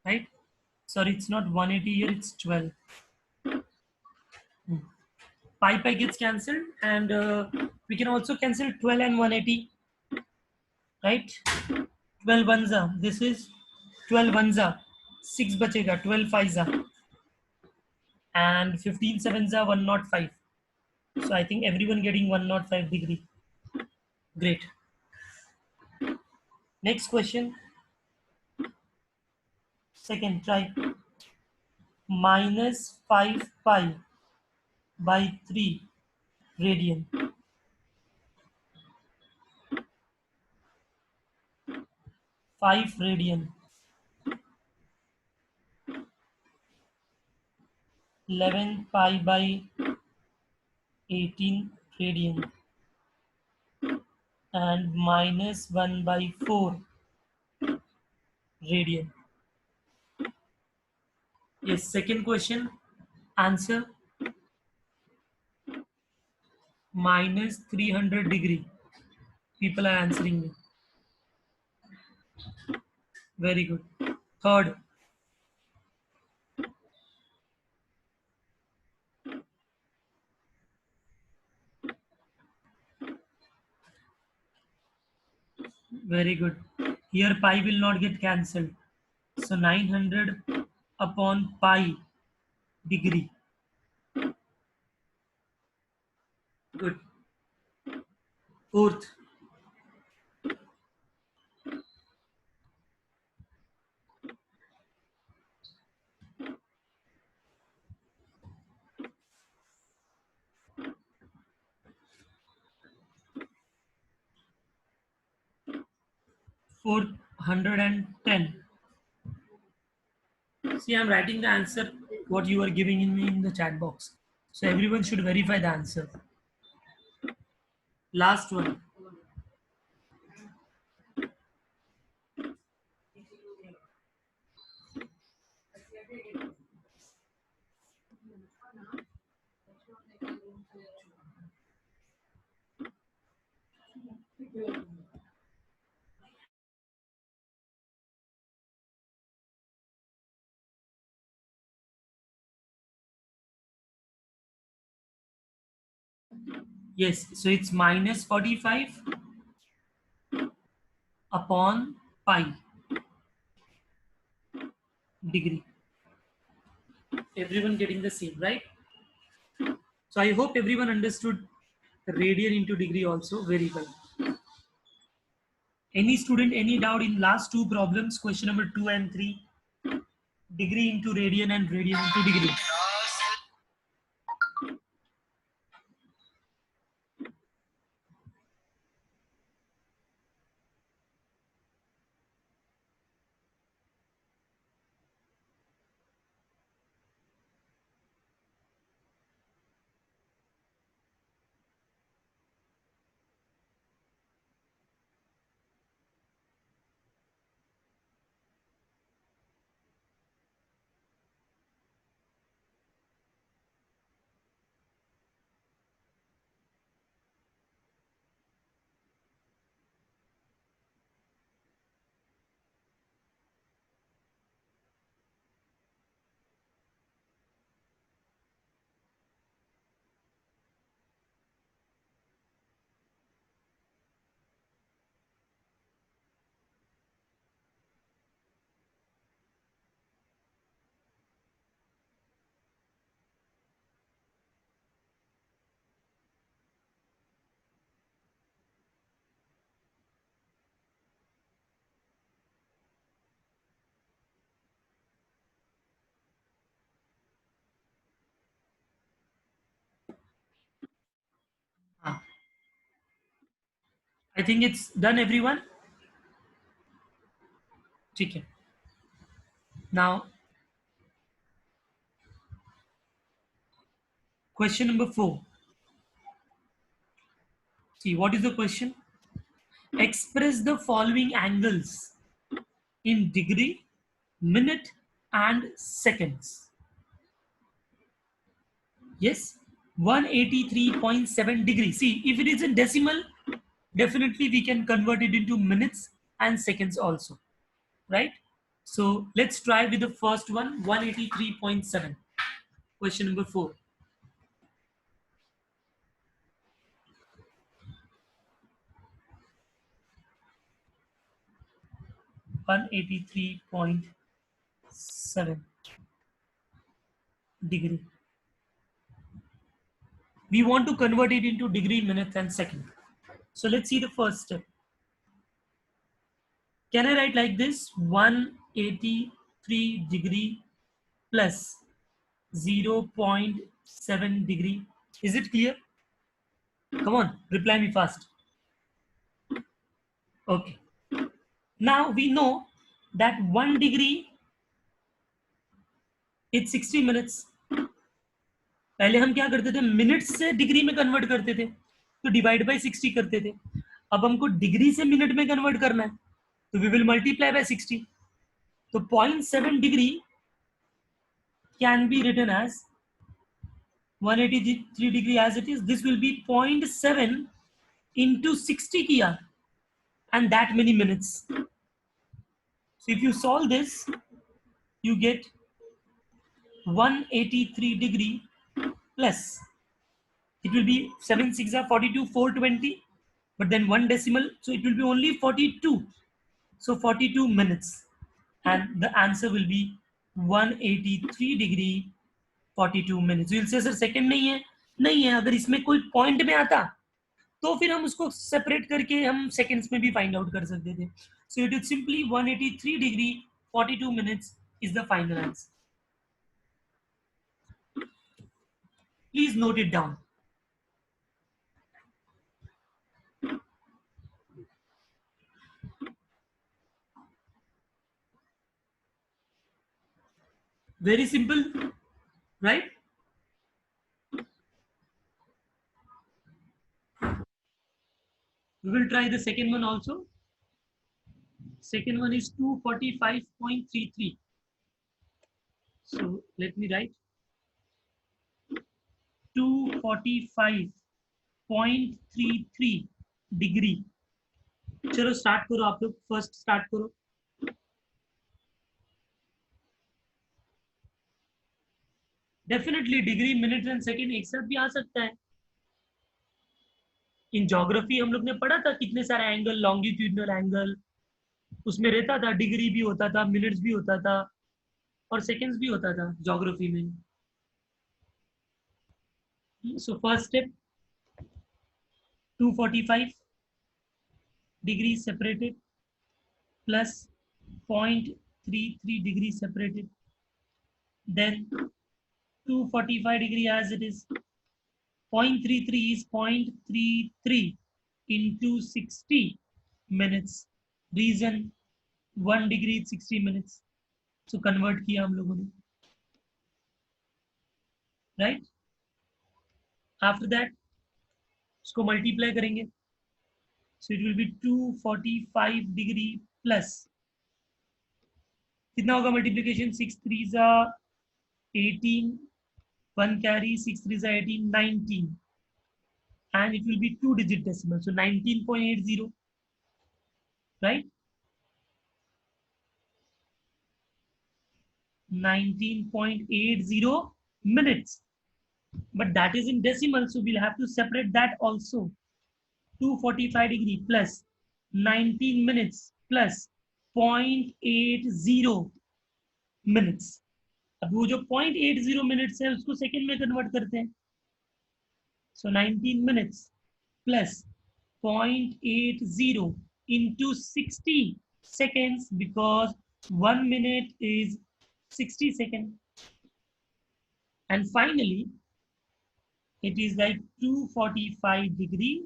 right? Sorry, it's not 180 here, it's 12. Pi gets cancelled, and we can also cancel 12 and 180, right? 12 ones are, this is 12 ones are 6 बचेगा, 12 5 and 15 7 105. So I think everyone getting 105 degree. Great. Next question. Second, try. Minus 5 pi by 3 radian. 5 radian. 11 pi by 18 radian. And minus 1 by 4 radian. Yes, second question. Answer minus 300 degree. People are answering me. Very good. Third, 'very good'. Here pi will not get cancelled. So 900 upon pi degree. Good. Fourth, 410. See, I'm writing the answer what you are giving in me in the chat box. So everyone should verify the answer. Last one. Yes, so it's minus 45 upon pi degree. Everyone getting the same, right? So I hope everyone understood radian into degree also very well. Any student, any doubt in last two problems, question number 2 and 3, degree into radian and radian into degree. Ah, I think it's done, everyone. Okay. Now, question number 4. See, what is the question? Express the following angles in degree, minute, and seconds. Yes, 183.7 degrees. See, if it is in decimal, definitely we can convert it into minutes and seconds also, right? So let's try with the first one, 183.7. Question number 4. 183.7. 7 degree. We want to convert it into degree, minutes, and second. So let's see the first step. Can I write like this? 183 degree plus 0.7 degree. Is it clear? Come on, reply me fast. Okay. Now we know that 1 degree, it's 60 minutes. पहले हम क्या करते थे, minutes से degree में convert करते थे, तो डिवाइड बाय 60 करते थे. अब हमको डिग्री से मिनट में कन्वर्ट करना है, तो वी विल मल्टीप्लाई बाय 60. तो 0.7 degree can be written as 183 degree as it is. This will be 0.7 into 60 kiya, and that many minutes. So if you solve this, you get 183 degree plus, it will be 7 6 are 42 420, but then one decimal, so it will be only 42. So 42 minutes, and the answer will be 183 degree 42 minutes. You will say sir second नहीं है. अगर इसमें कोई point में आता तो फिर हम उसको सेपरेट करके हम सेकंड्स में भी फाइंड आउट कर सकते थे. So it is simply 183 degree 42 minutes is the final answer. Please note it down. Very simple, right? We will try the second one also. Second one is 245.33. So let me write 245.33 degree. चलो start करो आप लोग, first start करो. Definitely degree, minute and second एक साथ भी आ सकता है. इन ज्योग्राफी हम लोग ने पढ़ा था कितने सारे एंगल, लॉन्गिट्यूडनल एंगल, उसमें रहता था, डिग्री भी होता था, मिनट्स भी होता था, और सेकेंड्स भी होता था ज्योग्राफी में. So first step 245 degree separated plus 0.33 degree separated, then 245 degree as it is. 0.33 is 0.33 into 60 minutes. Reason 1 degree 60 minutes. So convert किया हम लोगों ने, right? After that उसको multiply करेंगे. So it will be 245 degree plus, कितना होगा multiplication? 6 3s are 18, 1 carry, 6 3s are 18, 19, and it will be 2-digit decimal, so 19.80, right? 19.80 minutes, but that is in decimal, so we'll have to separate that also. 245 degree plus 19 minutes plus 0.80 minutes. अब वो जो 0.80 minutes है उसको second में convert करते हैं. So 19 minutes plus 0.80 into 60 seconds, because 1 minute is 60 seconds. And finally, it is like 245 degree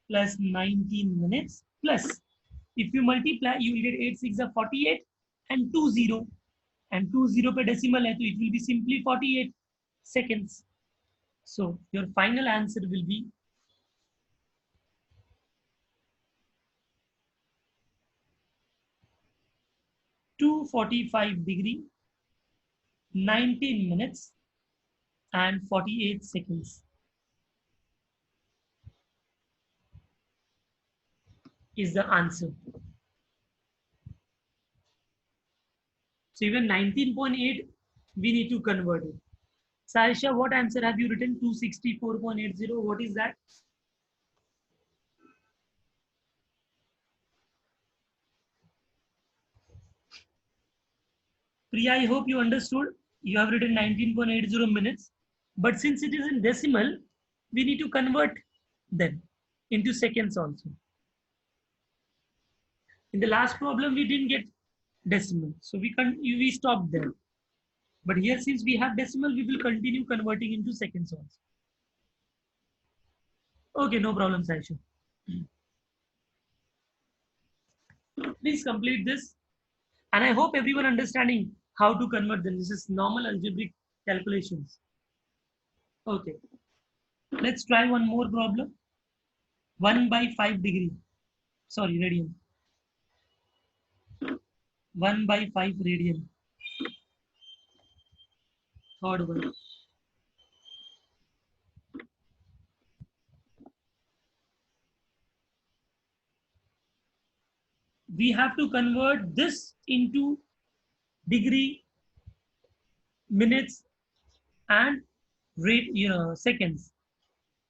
plus 19 minutes plus, if you multiply, you will get 8 6 are 48 and 20, and 20 per decimal hai, so it will be simply 48 seconds. So your final answer will be 245 degree 19 minutes and 48 seconds is the answer. So even 19.8 we need to convert it. Saisha, what answer have you written? 264.80. What is that? Priya, I hope you understood. You have written 19.80 minutes, but since it is in decimal, we need to convert them into seconds also. In the last problem, we didn't get decimal, so we stopped there. But here, since we have decimal, we will continue converting into seconds also. Okay, no problem, Saishu. Please complete this. And I hope everyone understanding how to convert them. This is normal algebraic calculations. Okay. Let's try one more problem. 1 by 5 degree. Sorry, radian. 1 by 5 radian. Third one. We have to convert this into degree, minutes and rate, seconds.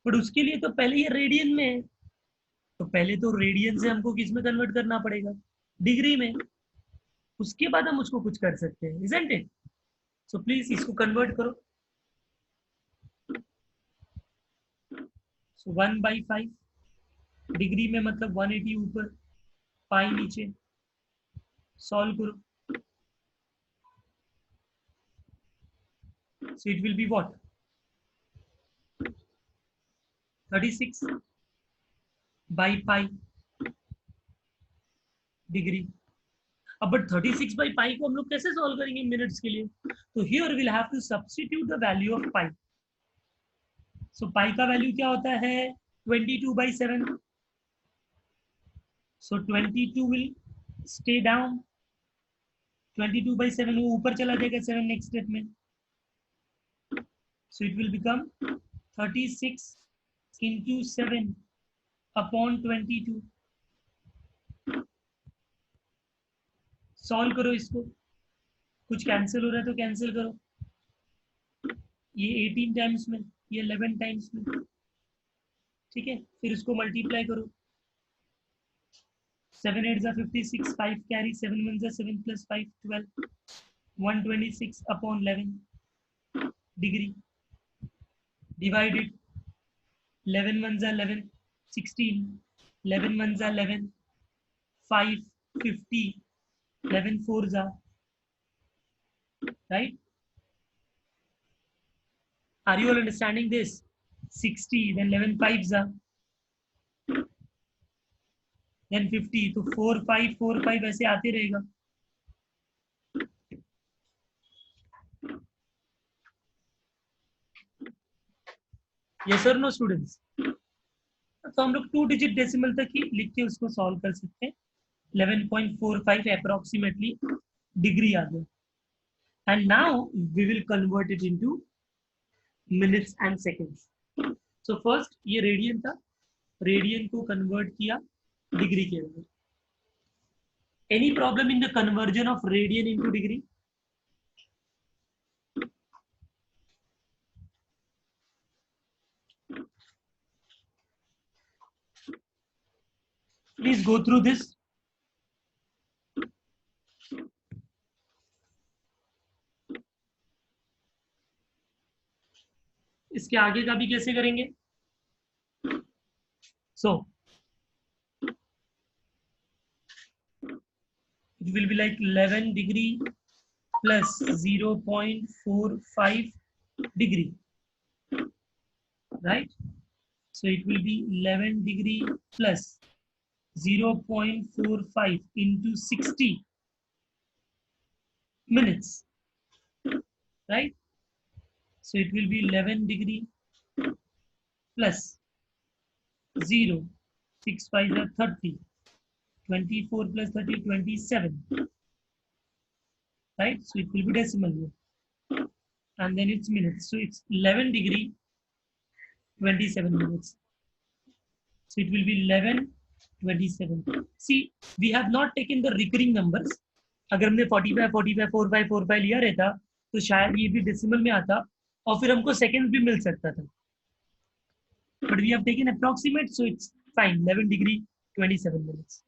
But उसके लिए तो पहले ये radian में है, तो पहले तो रेडियन से हमको किस में कन्वर्ट करना पड़ेगा, डिग्री में, उसके बाद हम उसको कुछ कर सकते हैं, isn't it? So प्लीज इसको कन्वर्ट करो. So 1 by 5 डिग्री में मतलब 180 ऊपर, पाई नीचे, सॉल्व करो. So it will be what? 36 by pi degree. अब बट 36 by pi को हम लोग कैसे सॉल्व करेंगे मिनट्स के लिए? तो here will have to substitute the value of pi. So pi का वैल्यू क्या होता है? 22 by 7. So 22 will stay down, 22 by 7 वो ऊपर चला जाएगा 7 नेक्स्ट स्टेप में. So it will become 36 into 7 upon 22. Solve करो इसको. कुछ कैंसिल हो रहा है तो कैंसिल करो. ये 18 टाइम्स में, ये 11 टाइम्स में, ठीक है. फिर इसको मल्टीप्लाई करो. 7 8 जा 56, 5 कैरी, 7 1 जा 7 plus 5 12, 126 upon 11 डिग्री. डिवाइडेड 11 1 जा 11, 16, 11 1 जा 11, 5 50, 11 4 जा, right? Are you all understanding this? 60, then 11 5 जा, then 50, तो 4 5 4 5 ऐसे आते रहेगा. Yes or no students? तो हम लोग 2 डिजिट डेसिमल तक ही लिख के उसको सॉल्व कर सकते हैं. 11.45 अप्रोक्सीमेटली डिग्री आ गया. And now we will convert it into minutes and seconds. So first ये रेडियन था, रेडियन को कन्वर्ट किया डिग्री के अंदर. Any problem in the conversion of radian into degree? Please go through this. इसके आगे का भी कैसे करेंगे? So it will be like 11 degree plus 0.45 degree, right? So it will be 11 degree plus 0.45 into 60 minutes, right? So it will be 11 degree plus 0, 6 5 are 30, 24 plus 30, 27, right? So it will be decimal here. And then it's minutes. So it's 11 degree 27 minutes. So it will be 11 27. See, we have not taken the recurring numbers. अगर हमने 45 45 45 45 लिया रहता तो शायद ये भी decimal में आता और फिर हमको सेकंड्स भी मिल सकता था. But we have taken approximate, so it's fine. 11 degree 27 minutes.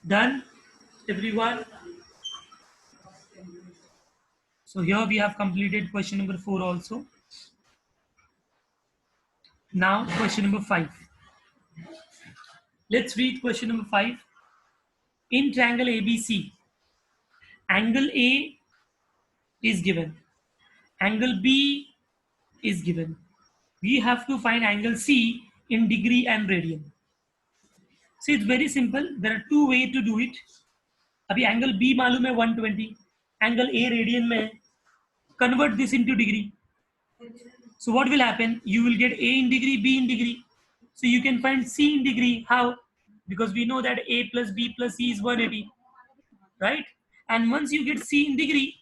Done, everyone? So here we have completed question number 4 also. Now question number 5. Let's read question number 5. In triangle ABC, angle A is given, angle B is given. We have to find angle C in degree and radian. See, it's very simple. There are two ways to do it. अभी angle B मालूम है 120, angle A radian में है. Convert this into degree. So what will happen? You will get A in degree, B in degree. So you can find C in degree. How? Because we know that A plus B plus C is 180, right? And once you get C in degree,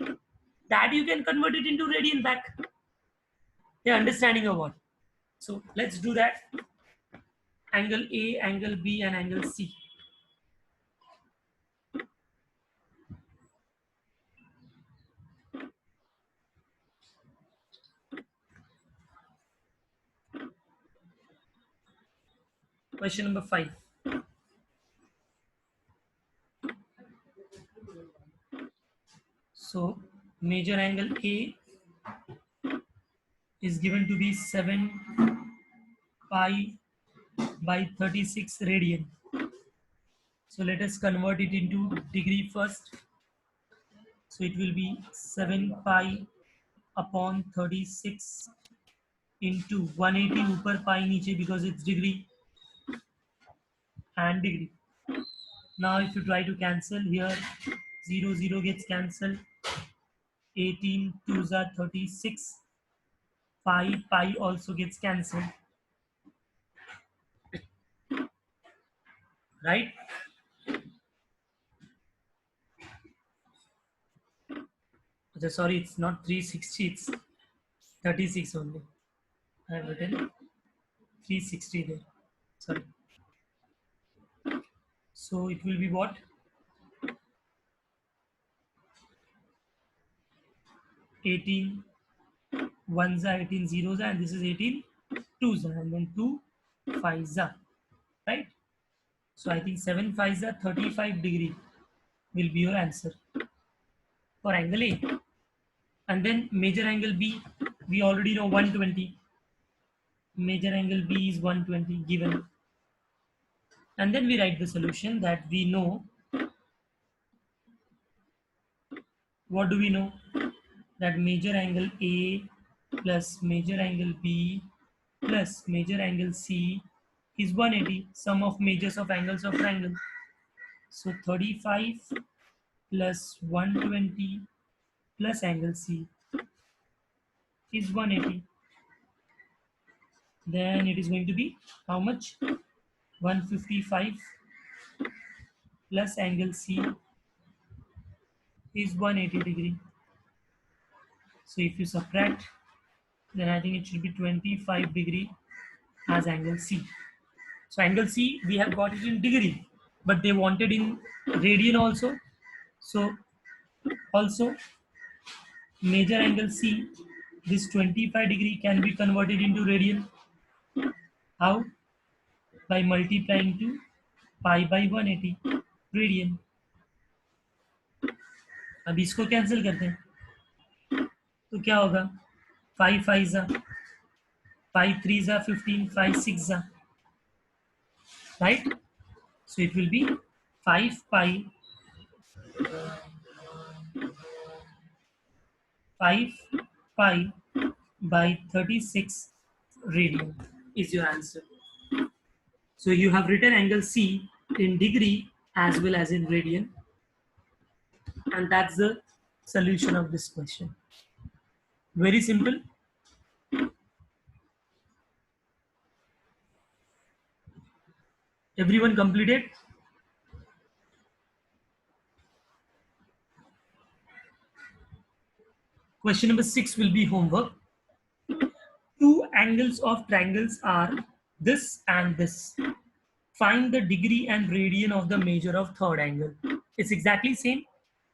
that you can convert it into radian back. Yeah, understanding of what? So let's do that. Angle A, angle B, and angle C. Question number 5. So major angle A is given to be 7 pi by 36 radian. So let us convert it into degree first. So it will be 7 pi upon 36 into 180 ऊपर pi नीचे because it's degree and degree. Now if you try to cancel here, 0 0 gets cancelled. 18 2s are 36. Pi also gets cancelled. Right? Sorry, it's not 360, it's 36 only. I have written 360 there. Sorry. So it will be what? 18 ones are 18 zeros are, and this is 18 twos are, and then 2 fives are, right? So I think 7 fives are 35 degree will be your answer for angle A. And then major angle B, we already know 120. Major angle B is 120 given. And then we write the solution that we know. What do we know? That major angle A plus major angle B plus major angle C is 180, sum of majors of angles of triangle. So 35 plus 120 plus angle C is 180. Then it is going to be how much? 155 plus angle C is 180 degree. So if you subtract, then I think it should be 25 degree as angle C. So angle C, we have got it in degree, but they wanted in radian also. So also major angle C, this 25 degree can be converted into radian. How? By multiplying to pi by 180 radian. अब इसको cancel करते हैं तो क्या होगा? 5 5 जा, 5 3 जा 15, 5 6 जा, right? So it will be 5 pi 5 pi by 36 radian is your answer. So you have written angle C in degree as well as in radian, and that's the solution of this question. Very simple. Everyone completed? Question number 6 will be homework. Two angles of triangles are this and this. Find the degree and radian of the measure of third angle. It's exactly same.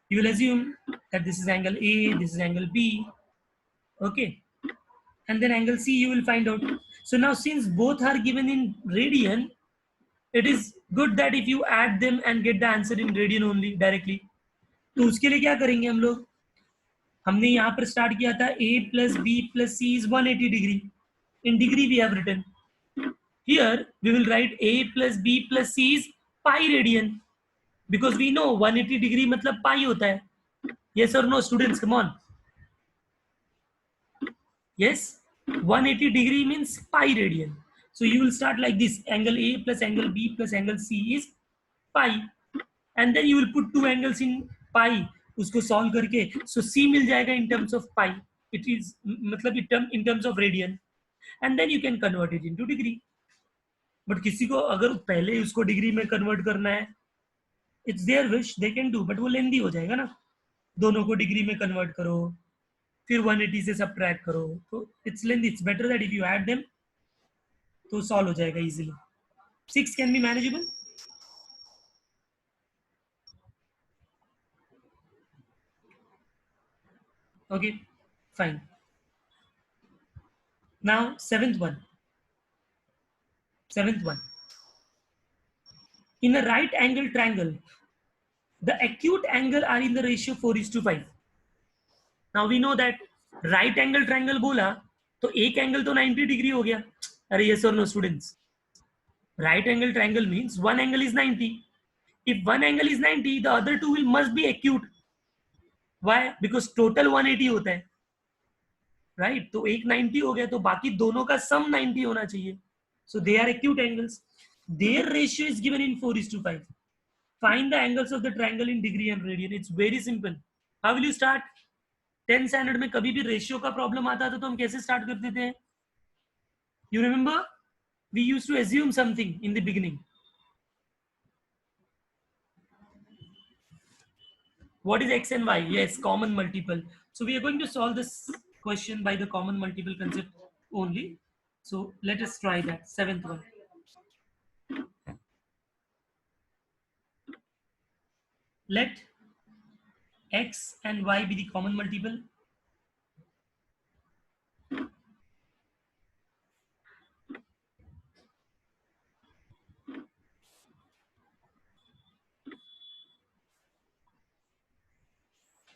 You will assume that this is angle A, this is angle B. Okay. And then angle C you will find out. So now since both are given in radian, it is good that if you add them and get the answer in radian only directly. तो उसके लिए क्या करेंगे हम लोग, हमने यहाँ पर स्टार्ट किया था a plus B plus C is 180 degree, in degree we have written, here we will write a plus B plus C is pi radian, because we know 180 degree मतलब पाई होता है। yes or no students, come on, yes, 180 degree means pi radian. So you will start like this, angle a plus angle b plus angle c is pi, and then you will put two angles in pi, उसको solve करके so c मिल जाएगा in terms of pi, it is मतलब in terms of radian, and then you can convert it into degree. but किसी को अगर पहले उसको degree में कन्वर्ट करना है, it's their wish, they can do, but वो लेंदी हो जाएगा ना, दोनों को डिग्री में कन्वर्ट करो फिर 180 से सबट्रैक्ट करो, तो it's lengthy, it's better that if you add them तो सॉल्व हो जाएगा easily. 6 can be manageable. Okay fine. Now seventh one, in a right angle triangle the acute angle are in the ratio 4:5. now we know that right angle triangle बोला तो एक angle तो 90 degree हो गया। अरे yes or no students, right angle triangle means one angle is 90. If one angle is 90, the other two will must be acute. Why? Because total 180 होता है, right? तो एक 90 हो गया तो बाकी दोनों का सम 90 होना चाहिए. So they are acute angles. Their ratio is given in 4:5. Find the angles of the triangle in degree and radian. It's very simple. How will you start? 10th standard में कभी भी रेशियो का प्रॉब्लम आता था तो हम कैसे start करते थे? You remember? We used to assume something in the beginning. What is x and y? Yes, common multiple. So we are going to solve this question by the common multiple concept only. So let us try that. Seventh one. Let x and y be the common multiple.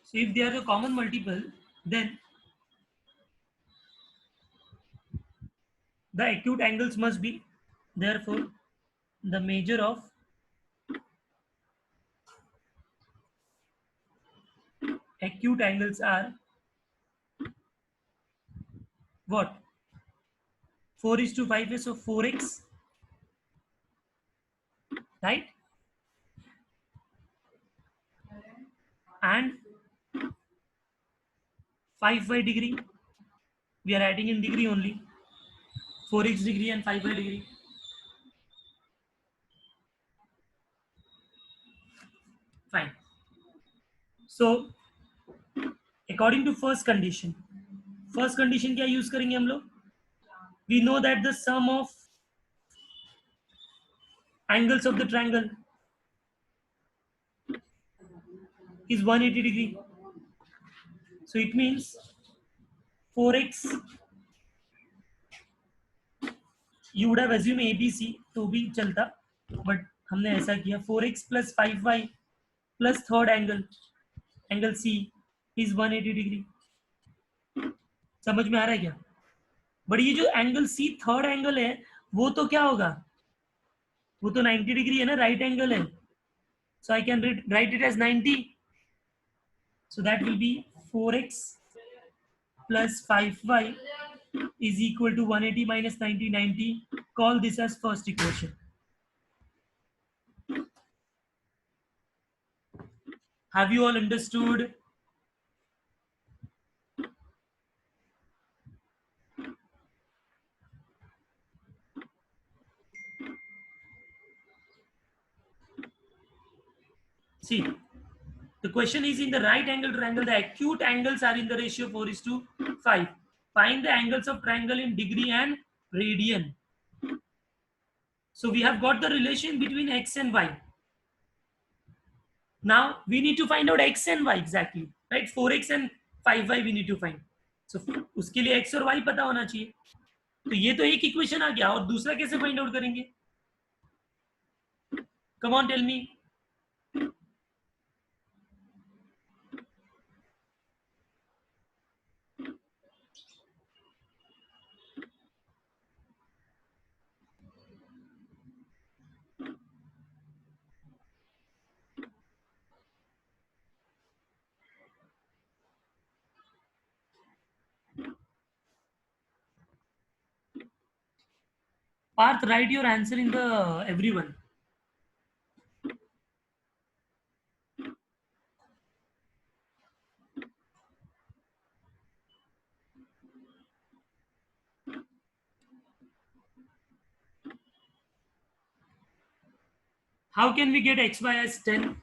So if they are the common multiple, then the acute angles must be, therefore the measure of acute angles are what? 4:5 is so 4x, right? And 5y degree. We are adding in degree only. 4x degree and 5y degree. Fine. So according to first condition क्या use करेंगे हम लोग? We know that the sum of angles of the triangle is 180 degree. So it means 4x, you would have assumed ABC तो भी चलता, but हमने ऐसा किया 4x plus 5y plus third angle C is 180 degree. समझ में आ रहा है क्या? बट ये जो एंगल C थर्ड एंगल है वो तो क्या होगा? वो तो 90 डिग्री है ना, राइट एंगल है. So I can write it as 90. So that will be 4x plus 5y is equal to 180 minus 90, 90. Call this as first equation. Have you all understood? See, the question is in the right angle triangle, the acute angles are in the ratio 4:5. Find the angles of triangle in degree and radian. So we have got the relation between x and y. Now we need to find out x and y exactly, right? 4x and 5y we need to find. So उसके लिए x और y पता होना चाहिए. तो ये तो एक इक्वेशन आ गया, और दूसरा कैसे फाइंड आउट करेंगे? Come on, tell me. Parth, write your answer in the everyone. How can we get xy as 10?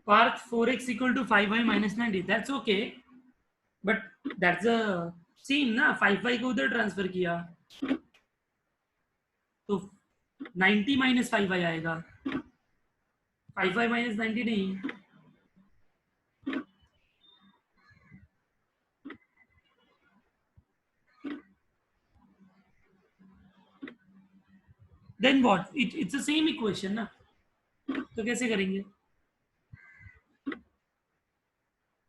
Parth, 4x equal to 5y minus 90. That's okay. But that's the same ना, 5y को उधर transfer किया तो 90 minus 5y आएगा, 5y minus 90 नहीं. Then what? It's the same equation ना, तो कैसे करेंगे?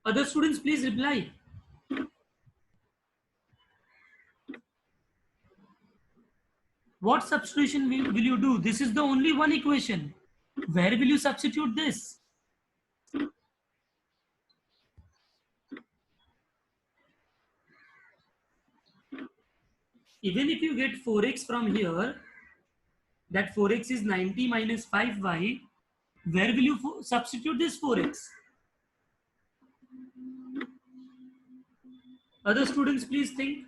Other students please reply. What substitution will you do? This is the only one equation. Where will you substitute this? Even if you get 4x from here, that 4x is 90 minus 5y. Where will you substitute this 4x? Other students please think.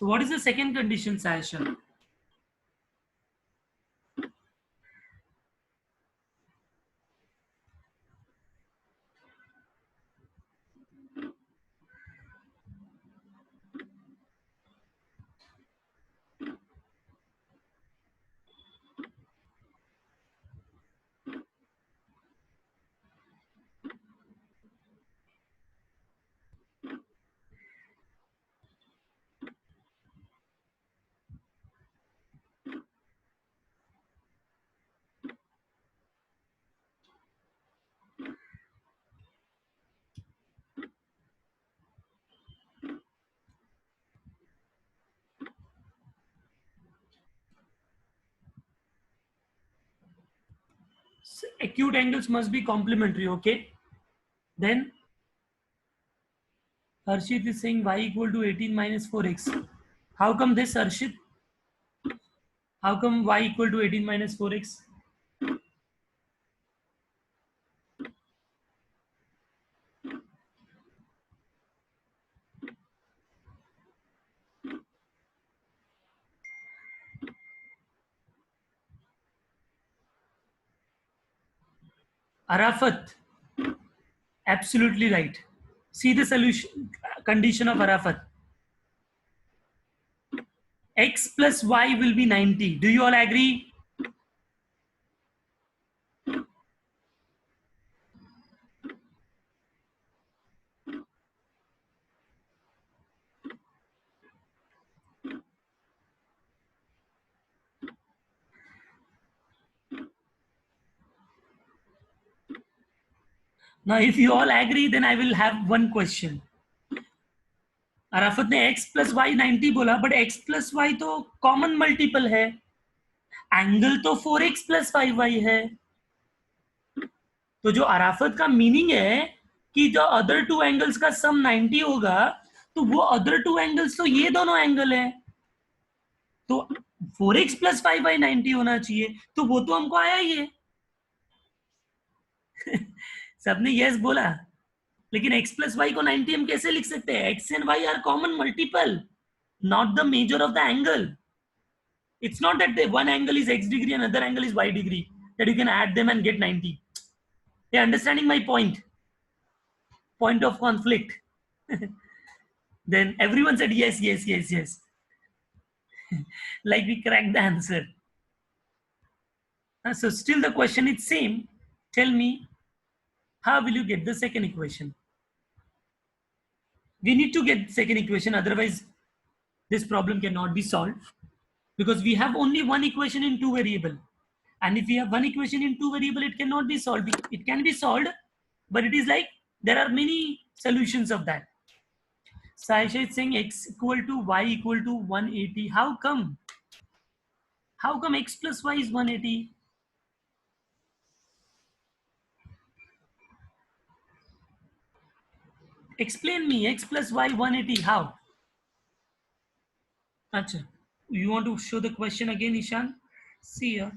So what is the second condition, Sasha? Acute angles must be complementary, okay? Then Harshit is saying y equal to 18 minus 4x. How come this, Harshit? How come y equal to 18 minus 4x? Arafat, absolutely right. See the solution condition of Arafat. X plus y will be 90. Do you all agree? Now, if you all agree, then I will have one question. Arafat ने x plus Y 90 बोला, but x plus Y तो common multiple है, angle तो 4x plus 5y है. तो जो अराफत का meaning है कि जो अदर टू एंगल्स का सम 90 होगा, तो वो अदर टू एंगल्स तो ये दोनों एंगल है, तो 4x प्लस 5y 90 होना चाहिए. तो वो तो हमको आया ही है. सबने यस बोला. लेकिन x प्लस वाई को 90 हम कैसे लिख सकते हैं? x and y are common multiple, not the measure of the angle. It's not that the one angle is x degree and another angle is y degree, that you can add them and get 90. You're understanding my point of conflict? Then everyone said yes, yes, yes, yes. Like we cracked the answer. So still the question is same. Tell me, how will you get the second equation? We need to get second equation, otherwise this problem cannot be solved, because we have only one equation in two variable. And if we have one equation in two variable, it cannot be solved. It can be solved, but it is like there are many solutions of that. Saisha is saying x equal to y equal to 180. How come? How come x plus y is 180? Explain me, x plus y 180, how? Achha. You want to show the question again, Ishan? See here.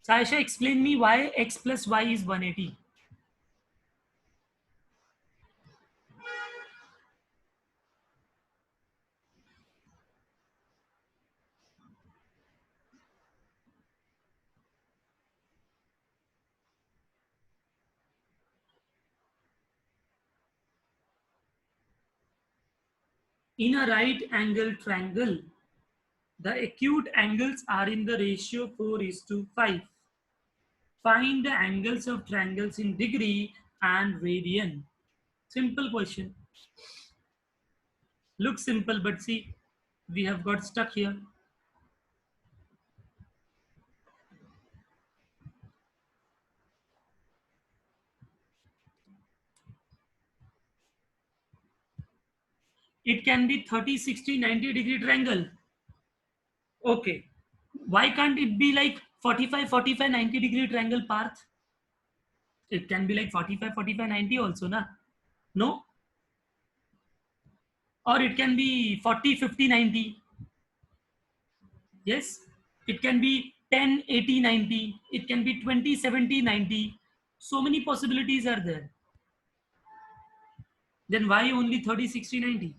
Saisha, explain me why x plus y is 180. In a right angle triangle, the acute angles are in the ratio 4:5. Find the angles of triangles in degree and radian. Simple question. Looks simple, but see, we have got stuck here. It can be 30, 60, 90 degree triangle. Okay. Why can't it be like 45, 45, 90 degree triangle path? It can be like 45, 45, 90 also, na? No? Or it can be 40, 50, 90. Yes? It can be 10, 80, 90. It can be 20, 70, 90. So many possibilities are there. Then why only 30, 60, 90?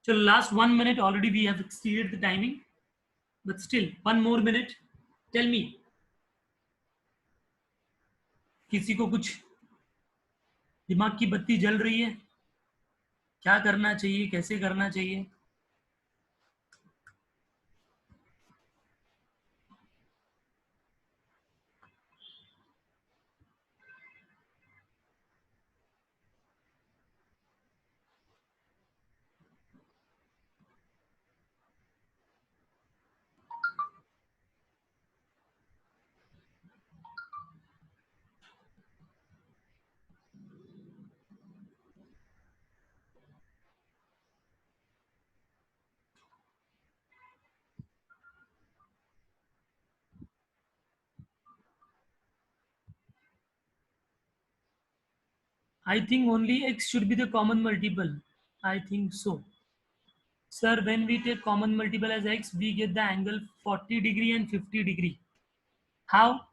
So last 1 minute already we have exceeded the timing. But still, one more minute. Tell me, किसी को कुछ दिमाग की बत्ती जल रही है? क्या करना चाहिए, कैसे करना चाहिए? 'I think only x should be the common multiple'. I think so. Sir, when we take common multiple as x, we get the angle 40 degree and 50 degree. How?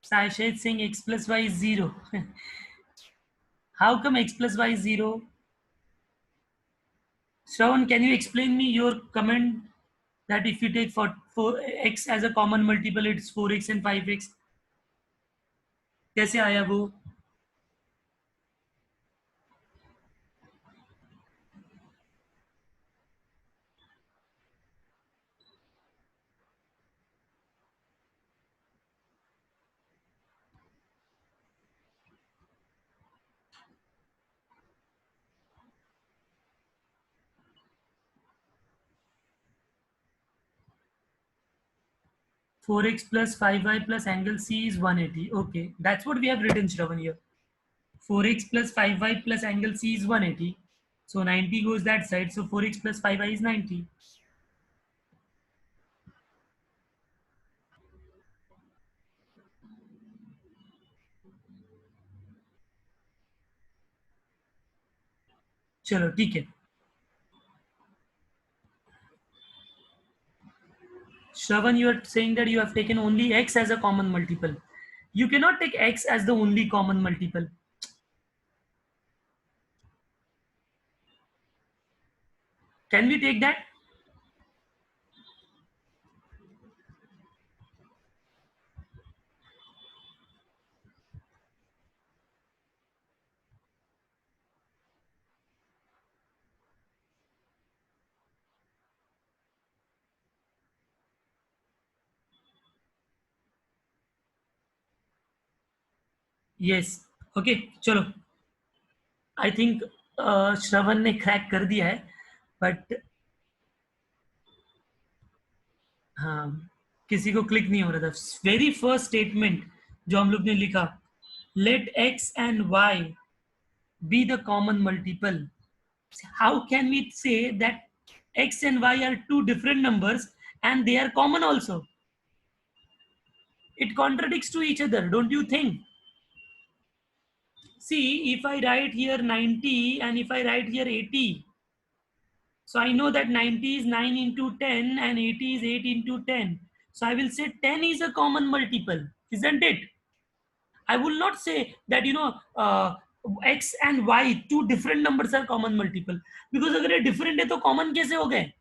Sasha is saying x plus y is 0. How come x plus y is 0? Shravan, can you explain me your comment that if you take 4x as a common multiple, it's 4x and 5x? कैसे आया वो? 4x plus 5y plus angle C is 180. Okay, that's what we have written, Shravan, here. 4x plus 5y plus angle C is 180. So 90 goes that side. So 4x plus 5y is 90. चलो ठीक है. Shravan, you are saying that you have taken only x as a common multiple. You cannot take x as the only common multiple. Can we take that? Yes. Okay. चलो. I think श्रवण ने crack कर दिया है, but हाँ, किसी को click नहीं हो रहा था. वेरी फर्स्ट स्टेटमेंट जो हम लोग ने लिखा, let X and Y be the common multiple. How can we say that x and y are two different numbers and they are common also? It contradicts to each other, don't you think? See, if I write here 90 and if I write here 80, so I know that 90 is 9 into 10 and 80 is 8 into 10. So I will say 10 is a common multiple, isn't it? I will not say that, x and y, two different numbers are common multiple. Because अगर ये different है तो common कैसे हो गए?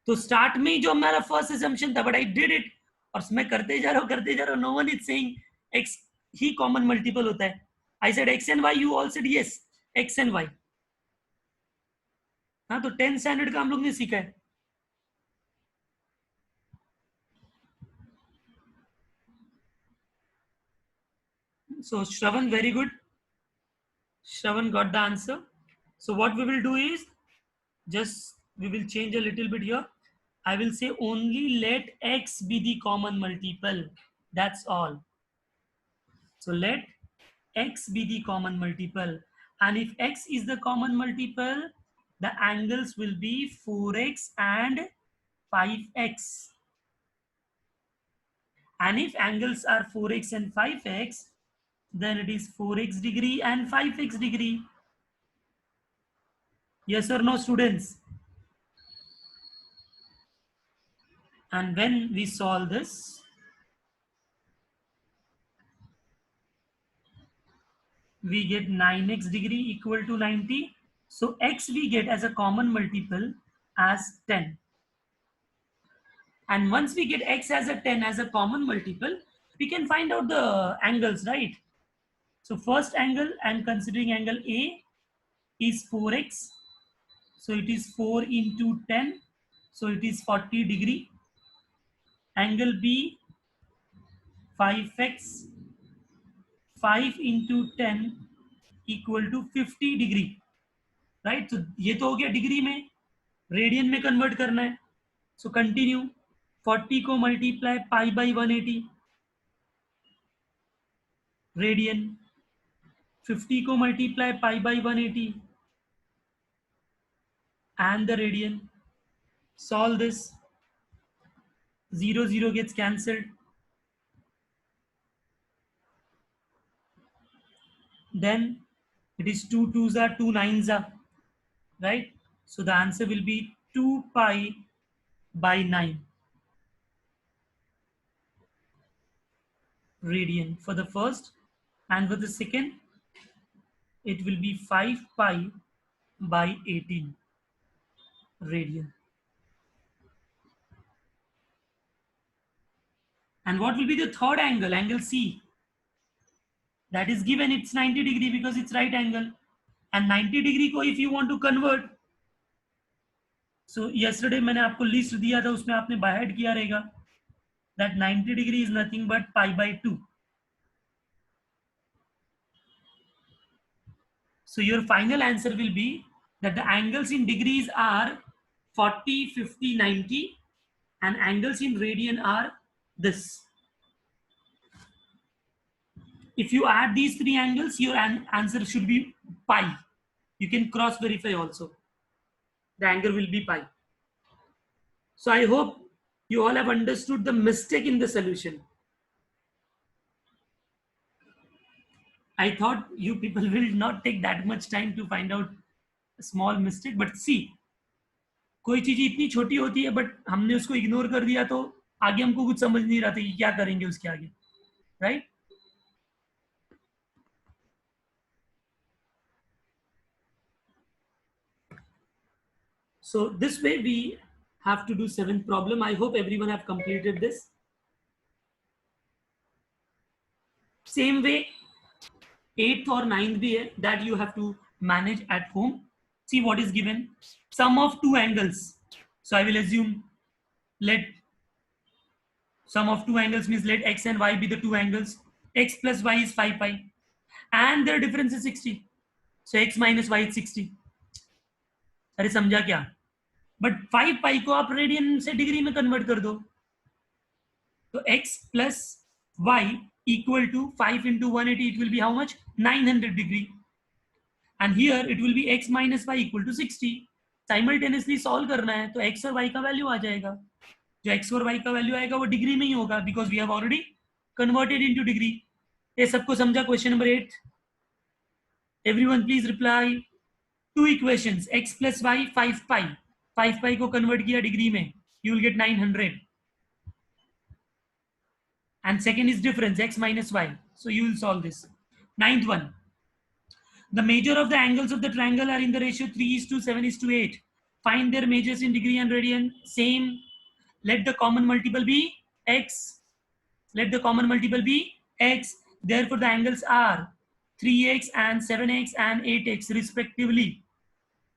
तो start में ही जो हमारा फर्स्ट assumption था, बट आई डिड इट, और मैं करते जा रहा हूँ, no one is saying X ही कॉमन मल्टीपल होता है. I said X and Y, you all said yes X and Y. हाँ, तो 10th स्टैंडर्ड का हम लोग ने सीखा है. So Shravan, very good. Shravan got the answer. So what we will do is, just we will change a little bit here. I will say only let x be the common multiple. That's all. So let x be the common multiple. And if x is the common multiple, the angles will be 4x and 5x. And if angles are 4x and 5x, then it is 4x degree and 5x degree. Yes or no, students? And when we solve this, we get 9x degree equal to 90. So x we get as a common multiple as 10. And once we get x as a 10 as a common multiple, we can find out the angles, right? So first angle, and considering angle A is 4x. So it is 4 into 10. So it is 40 degree. Angle B, 5x, 5 into 10 equal to 50 degree. Right? So ये तो हो गया degree में, radian में convert करना है. So continue, 40 को multiply pi by 180 radian, 50 को multiply pi by 180 and the radian. Solve this. 0 0 gets cancelled. Then it is 2 2s are 2 9s are, right? So the answer will be 2 pi by 9 radian for the first, and for the second it will be 5 pi by 18 radian. And what will be the third angle? Angle C. That is given, it's 90 degree because it's right angle. And 90 degree को if you want to convert, so yesterday मैंने आपको list दिया था, उसमें आपने bye head किया रहेगा. That 90 degree is nothing but pi by 2. So your final answer will be that the angles in degrees are 40, 50, 90, and angles in radian are this. If you add these three angles, your answer should be pi. You can cross verify also. The angle will be pi. So I hope you all have understood the mistake in the solution. I thought you people will not take that much time to find out a small mistake, but see, कोई चीज इतनी छोटी होती है but हमने उसको ignore कर दिया तो आगे हमको कुछ समझ नहीं रहा था कि क्या करेंगे उसके आगे, right? So this way we have to do seventh problem. I hope everyone have completed this. Same way, eighth or ninth भी है, that you have to manage at home. See what is given. Sum of two angles. So I will assume let sum of two angles means let x and y be the two angles. X plus y is 5 pi. And their difference is 60. So x minus y is 60. अरे समझा क्या? But 5 पाई को आप radian से degree में convert कर दो, तो x plus y equal to 5 into 180, it will be how much? 900 degree. And here it will be x minus y equal to 60. Simultaneously solve करना है तो x और y का वैल्यू आ जाएगा, जो x और y का वैल्यू आएगा वो डिग्री में ही होगा, because we have already converted into degree. ये सबको समझा? Question number 8. Everyone please reply. Two equations, x plus y 5 pi. 5 pi को कन्वर्ट किया डिग्री में, you will get 900. And second is difference, x minus y. So you will solve this. Ninth one. The measure of the angles of the triangle are in the ratio 3:7:8. Find their measures in degree and radian. Same. Let the common multiple be x. Let the common multiple be x. Therefore, the angles are 3x and 7x and 8x respectively.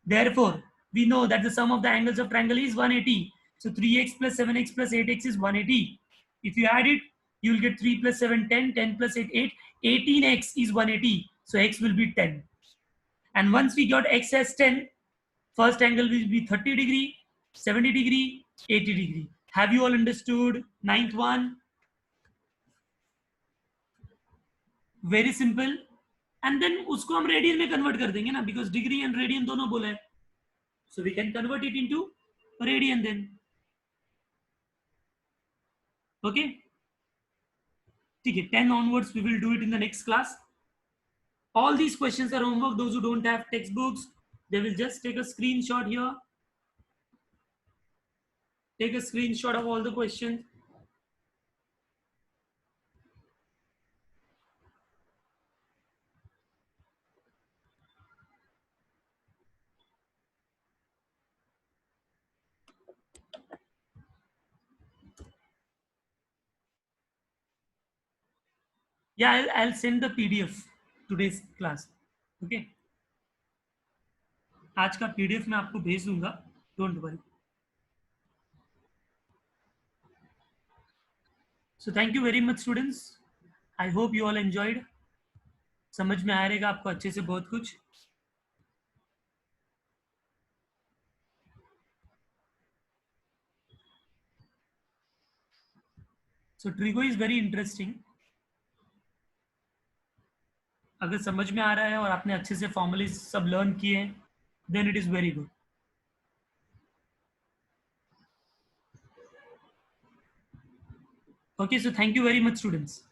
Therefore, we know that the sum of the angles of triangle is 180. So 3x plus 7x plus 8x is 180. If you add it, you will get 3 plus 7, 10, 10 plus 8, 8. 18x is 180. So x will be 10. And once we got x as 10, first angle will be 30 degree, 70 degree, 80 degree. Have you all understood? Ninth one. Very simple. And then उसको हम radian में convert कर देंगे ना, because degree and radian दोनों बोला है. So we can convert it into radian then. Okay. ठीक है, 10 onwards we will do it in the next class. All these questions are homework. Those who don't have textbooks, they will just take a screenshot here. Take a screenshot of all the questions. Yeah, I'll send the PDF today's class. Okay. आज का PDF मैं आपको भेज दूंगा. Don't worry. So thank you very much students. I hope you all enjoyed. समझ में आ रहेगा आपको अच्छे से बहुत कुछ. So Trigo is very interesting. अगर समझ में आ रहा है और आपने अच्छे से फॉर्मूले सब लर्न किए हैं, then it is very good. Okay, so thank you very much students.